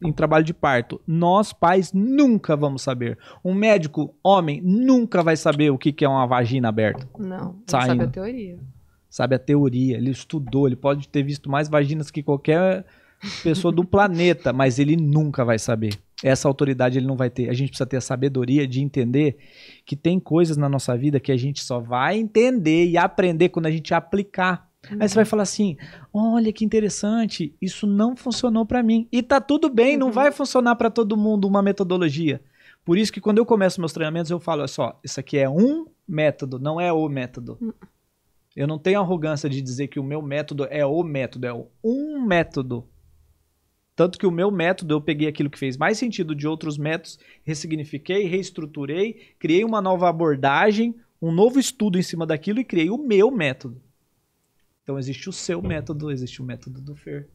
em trabalho de parto. Nós, pais, nunca vamos saber. Um médico, homem, nunca vai saber o que é uma vagina aberta. Não sabe a teoria. Sabe a teoria, ele estudou, ele pode ter visto mais vaginas que qualquer pessoa do planeta, mas ele nunca vai saber. Essa autoridade ele não vai ter. A gente precisa ter a sabedoria de entender que tem coisas na nossa vida que a gente só vai entender e aprender quando a gente aplicar. Aí você vai falar assim, olha que interessante, isso não funcionou para mim. E tá tudo bem, não vai funcionar para todo mundo uma metodologia. Por isso que quando eu começo meus treinamentos, eu falo, olha só, isso aqui é um método, não é o método. Eu não tenho arrogância de dizer que o meu método é o método, é um método. Tanto que o meu método, eu peguei aquilo que fez mais sentido de outros métodos, ressignifiquei, reestruturei, criei uma nova abordagem, um novo estudo em cima daquilo e criei o meu método. Então existe o seu método, existe o método do Fer.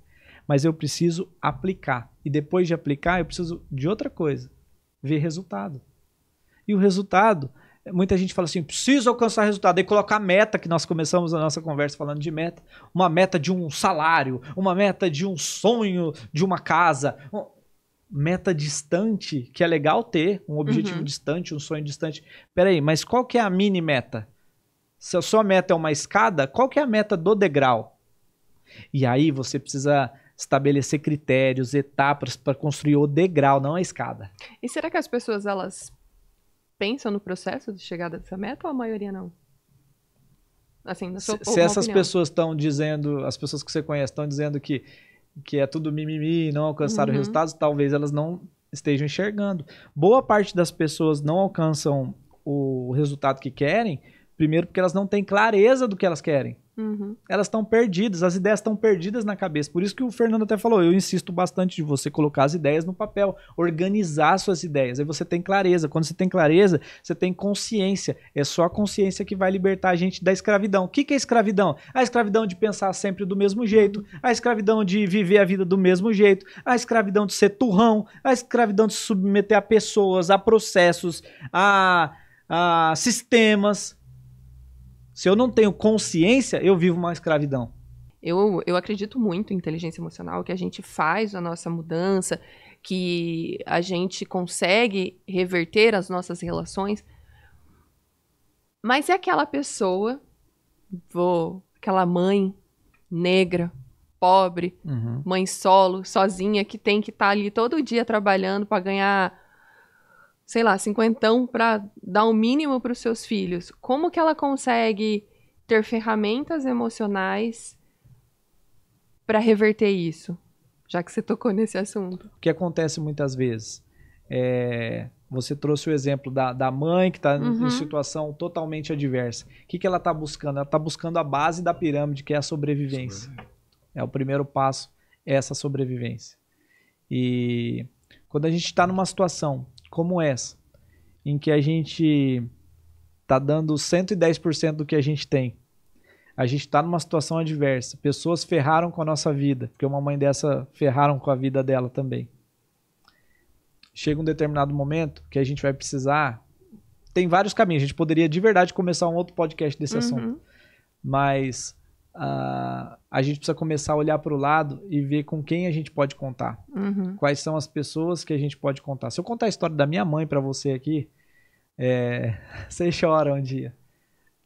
Mas eu preciso aplicar. E depois de aplicar, eu preciso de outra coisa. Ver resultado. E o resultado, muita gente fala assim, preciso alcançar resultado. Aí colocar a meta, que nós começamos a nossa conversa falando de meta. Uma meta de um salário, uma meta de um sonho, de uma casa. Meta distante, que é legal ter. Um objetivo distante, um sonho distante. Peraí, mas qual que é a mini meta? Se a sua meta é uma escada, qual que é a meta do degrau? E aí você precisa estabelecer critérios, etapas para construir o degrau, não a escada. E será que as pessoas, elas pensam no processo de chegada dessa meta ou a maioria não? Assim, na sua se essas pessoas estão dizendo, as pessoas que você conhece estão dizendo que é tudo mimimi, não alcançaram resultados, talvez elas não estejam enxergando. Boa parte das pessoas não alcançam o resultado que querem. Primeiro porque elas não têm clareza do que elas querem. Elas estão perdidas, as ideias estão perdidas na cabeça. Por isso que o Fernando até falou, eu insisto bastante de você colocar as ideias no papel, organizar suas ideias. Aí você tem clareza. Quando você tem clareza, você tem consciência. É só a consciência que vai libertar a gente da escravidão. O que é escravidão? A escravidão de pensar sempre do mesmo jeito, a escravidão de viver a vida do mesmo jeito, a escravidão de ser turrão, a escravidão de se submeter a pessoas, a processos, a sistemas. Se eu não tenho consciência, eu vivo uma escravidão. Eu acredito muito em inteligência emocional, que a gente faz a nossa mudança, que a gente consegue reverter as nossas relações, mas é aquela pessoa, aquela mãe negra, pobre, mãe solo, sozinha, que tem que estar ali todo dia trabalhando para ganhar, sei lá, 50 para dar o mínimo para os seus filhos. Como que ela consegue ter ferramentas emocionais para reverter isso? Já que você tocou nesse assunto. O que acontece muitas vezes? Você trouxe o exemplo da mãe que está em situação totalmente adversa. O que ela está buscando? Ela está buscando a base da pirâmide, que é a sobrevivência. O primeiro passo, é essa sobrevivência. E quando a gente está numa situação como essa, em que a gente está dando 110% do que a gente tem, a gente está numa situação adversa, pessoas ferraram com a nossa vida, porque uma mãe dessa ferraram com a vida dela também. Chega um determinado momento que a gente vai precisar... Tem vários caminhos, a gente poderia de verdade começar um outro podcast desse assunto, mas a gente precisa começar a olhar para o lado e ver com quem a gente pode contar. Quais são as pessoas que a gente pode contar. Se eu contar a história da minha mãe para você aqui, você chora um dia.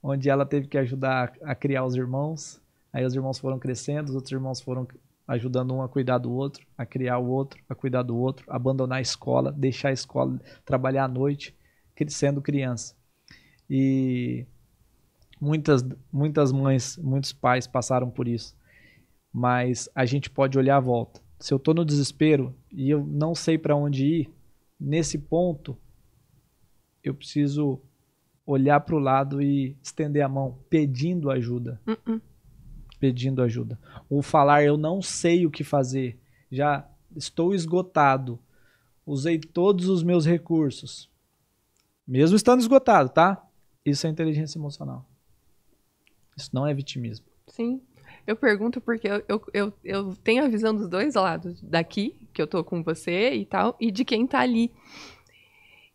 Onde ela teve que ajudar a criar os irmãos, aí os irmãos foram crescendo, os outros irmãos foram ajudando um a cuidar do outro, a criar o outro, a cuidar do outro, abandonar a escola, deixar a escola, trabalhar à noite, sendo criança. E muitas mães, muitos pais passaram por isso. Mas a gente pode olhar à volta. Se eu estou no desespero e eu não sei para onde ir, nesse ponto, eu preciso olhar para o lado e estender a mão, pedindo ajuda. Pedindo ajuda. Ou falar, eu não sei o que fazer, já estou esgotado, usei todos os meus recursos. Mesmo estando esgotado, tá? Isso é inteligência emocional. Isso não é vitimismo. Sim. Eu pergunto porque eu tenho a visão dos dois lados. Daqui, que eu tô com você e tal, e de quem tá ali.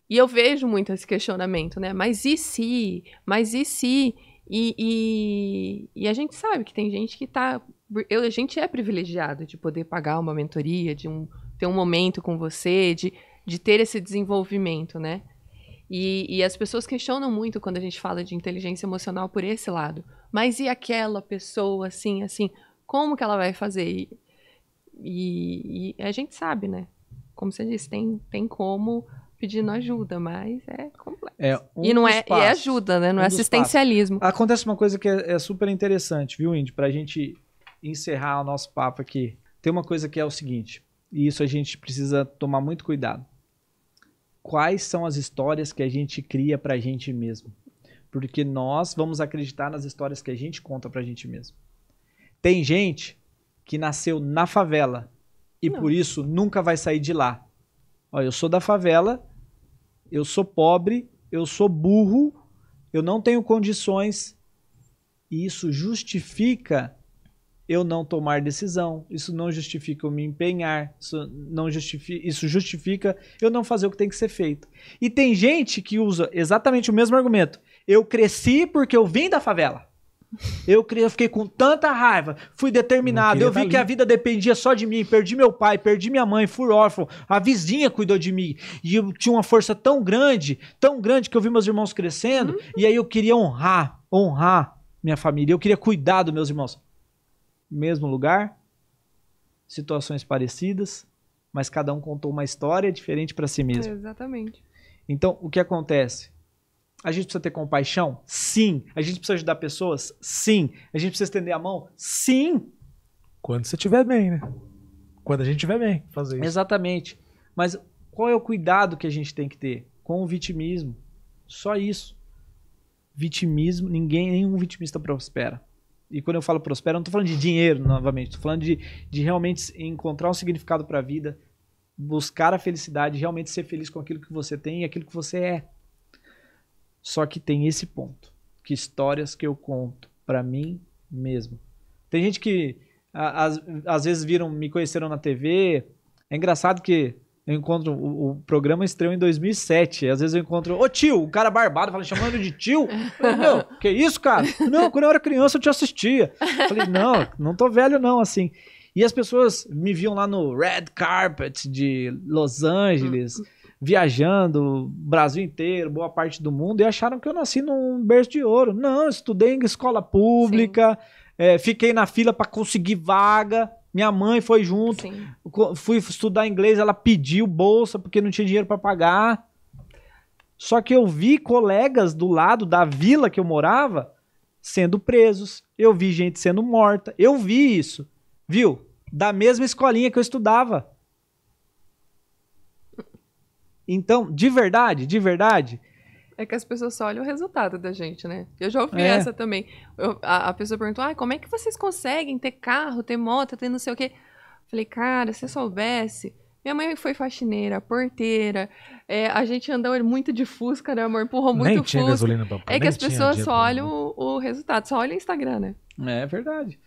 E eu vejo muito esse questionamento, né? Mas e se? Mas e se? E a gente sabe que tem gente que tá... A gente é privilegiado de poder pagar uma mentoria, de ter um momento com você, de ter esse desenvolvimento, né? E as pessoas questionam muito quando a gente fala de inteligência emocional por esse lado. Mas e aquela pessoa, assim, como que ela vai fazer? E a gente sabe, né? Como você disse, tem como... pedindo ajuda, mas é complexo. E não é ajuda, né? Não é assistencialismo. Acontece uma coisa que é super interessante, viu, Indy? Pra gente encerrar o nosso papo aqui. Tem uma coisa que é o seguinte, e isso a gente precisa tomar muito cuidado. Quais são as histórias que a gente cria pra gente mesmo? Porque nós vamos acreditar nas histórias que a gente conta pra gente mesmo. Tem gente que nasceu na favela e por isso nunca vai sair de lá. Olha, eu sou da favela, eu sou pobre, eu sou burro, eu não tenho condições, e isso justifica eu não tomar decisão, isso não justifica eu me empenhar, isso justifica eu não fazer o que tem que ser feito. E tem gente que usa exatamente o mesmo argumento. Eu cresci porque eu vim da favela. Eu fiquei com tanta raiva, fui determinado, eu vi que a vida dependia só de mim, perdi meu pai, perdi minha mãe, fui órfão, a vizinha cuidou de mim, e eu tinha uma força tão grande que eu vi meus irmãos crescendo, e aí eu queria honrar minha família, eu queria cuidar dos meus irmãos. Mesmo lugar, situações parecidas, mas cada um contou uma história diferente para si mesmo. Exatamente. Então, o que acontece? A gente precisa ter compaixão? Sim. A gente precisa ajudar pessoas? Sim. A gente precisa estender a mão? Sim. Quando você estiver bem, né? Quando a gente estiver bem, fazer isso. Exatamente. Mas qual é o cuidado que a gente tem que ter? Com o vitimismo. Só isso. Vitimismo, nenhum vitimista prospera. E quando eu falo prospera, eu não estou falando de dinheiro, novamente. Estou falando de realmente encontrar um significado para a vida, buscar a felicidade, realmente ser feliz com aquilo que você tem e aquilo que você é. Só que tem esse ponto, que histórias que eu conto para mim mesmo. Tem gente que às vezes me conheceram na TV. É engraçado que eu encontro, o programa estreou em 2007, às vezes eu encontro, ô tio, um cara barbado, chamando de tio. Falei, meu, que isso, cara? Não, quando eu era criança eu te assistia. Falei, não tô velho não, assim. E as pessoas me viam lá no Red Carpet de Los Angeles, viajando o Brasil inteiro, boa parte do mundo, e acharam que eu nasci num berço de ouro. Não, eu estudei em escola pública, fiquei na fila para conseguir vaga. Minha mãe foi junto, fui estudar inglês, ela pediu bolsa porque não tinha dinheiro para pagar. Só que eu vi colegas do lado da vila que eu morava sendo presos, eu vi gente sendo morta, eu vi isso, viu? Da mesma escolinha que eu estudava. Então, de verdade... É que as pessoas só olham o resultado da gente, né? Eu já ouvi essa também. A pessoa perguntou, como é que vocês conseguem ter carro, ter moto, ter não sei o quê? Falei, cara, se você soubesse... Minha mãe foi faxineira, porteira, a gente andou muito de Fusca, né, amor? Empurrou muito nem tinha Fusca. Gasolina pra É que as pessoas só olham o resultado, só olham o Instagram, né? É verdade.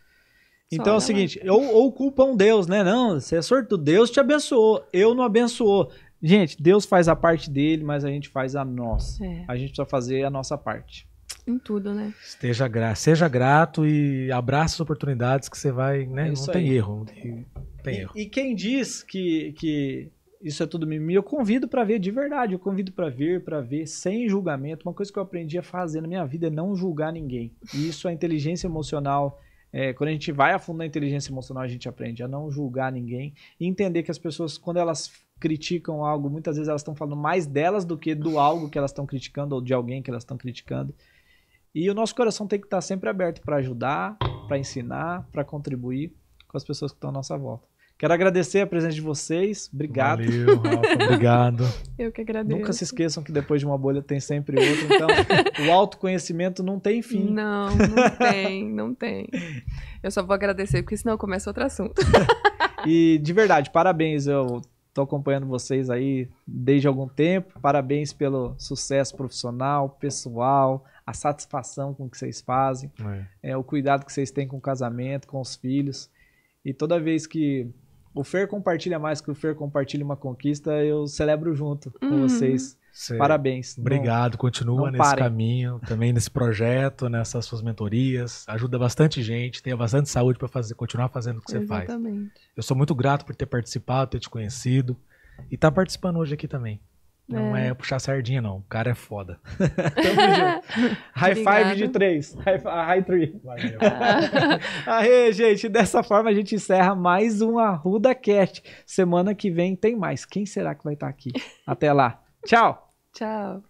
Então é o seguinte, ou culpam Deus, né? Não, você é sortudo, Deus te abençoou, eu não abençoou. Gente, Deus faz a parte dele, mas a gente faz a nossa. A gente precisa fazer a nossa parte. Em tudo, né? Seja grato e abraça as oportunidades que você vai, né? Não tem erro. E quem diz que isso é tudo mimimi, eu convido para ver de verdade, eu convido para ver sem julgamento. Uma coisa que eu aprendi a fazer na minha vida é não julgar ninguém. E isso é inteligência emocional. Quando a gente vai a fundo na inteligência emocional, a gente aprende a não julgar ninguém e entender que as pessoas, quando elas criticam algo, muitas vezes elas estão falando mais delas do que do algo que elas estão criticando ou de alguém que elas estão criticando. E o nosso coração tem que estar sempre aberto para ajudar, para ensinar, para contribuir com as pessoas que estão à nossa volta. Quero agradecer a presença de vocês. Obrigado. Valeu, Rafa. Obrigado. Eu que agradeço. Nunca se esqueçam que depois de uma bolha tem sempre outra. Então, o autoconhecimento não tem fim. Não tem. Eu só vou agradecer, porque senão começa outro assunto. E, de verdade, parabéns. Eu tô acompanhando vocês aí desde algum tempo. Parabéns pelo sucesso profissional, pessoal, a satisfação com o que vocês fazem, o cuidado que vocês têm com o casamento, com os filhos. E toda vez que o Fer compartilha mais, que o Fer compartilha uma conquista, eu celebro junto com vocês. Parabéns. Obrigado, continua nesse caminho, também nesse projeto, nessas suas mentorias. Ajuda bastante gente, tenha bastante saúde para continuar fazendo o que você faz. Eu sou muito grato por ter participado, ter te conhecido e estar participando hoje aqui também. Não é puxar sardinha, não. O cara é foda. Tamo junto. High five de 3. High 3. Valeu. Aê, gente. Dessa forma a gente encerra mais um ArrudaCast. Semana que vem tem mais. Quem será que vai estar aqui? Até lá. Tchau. Tchau.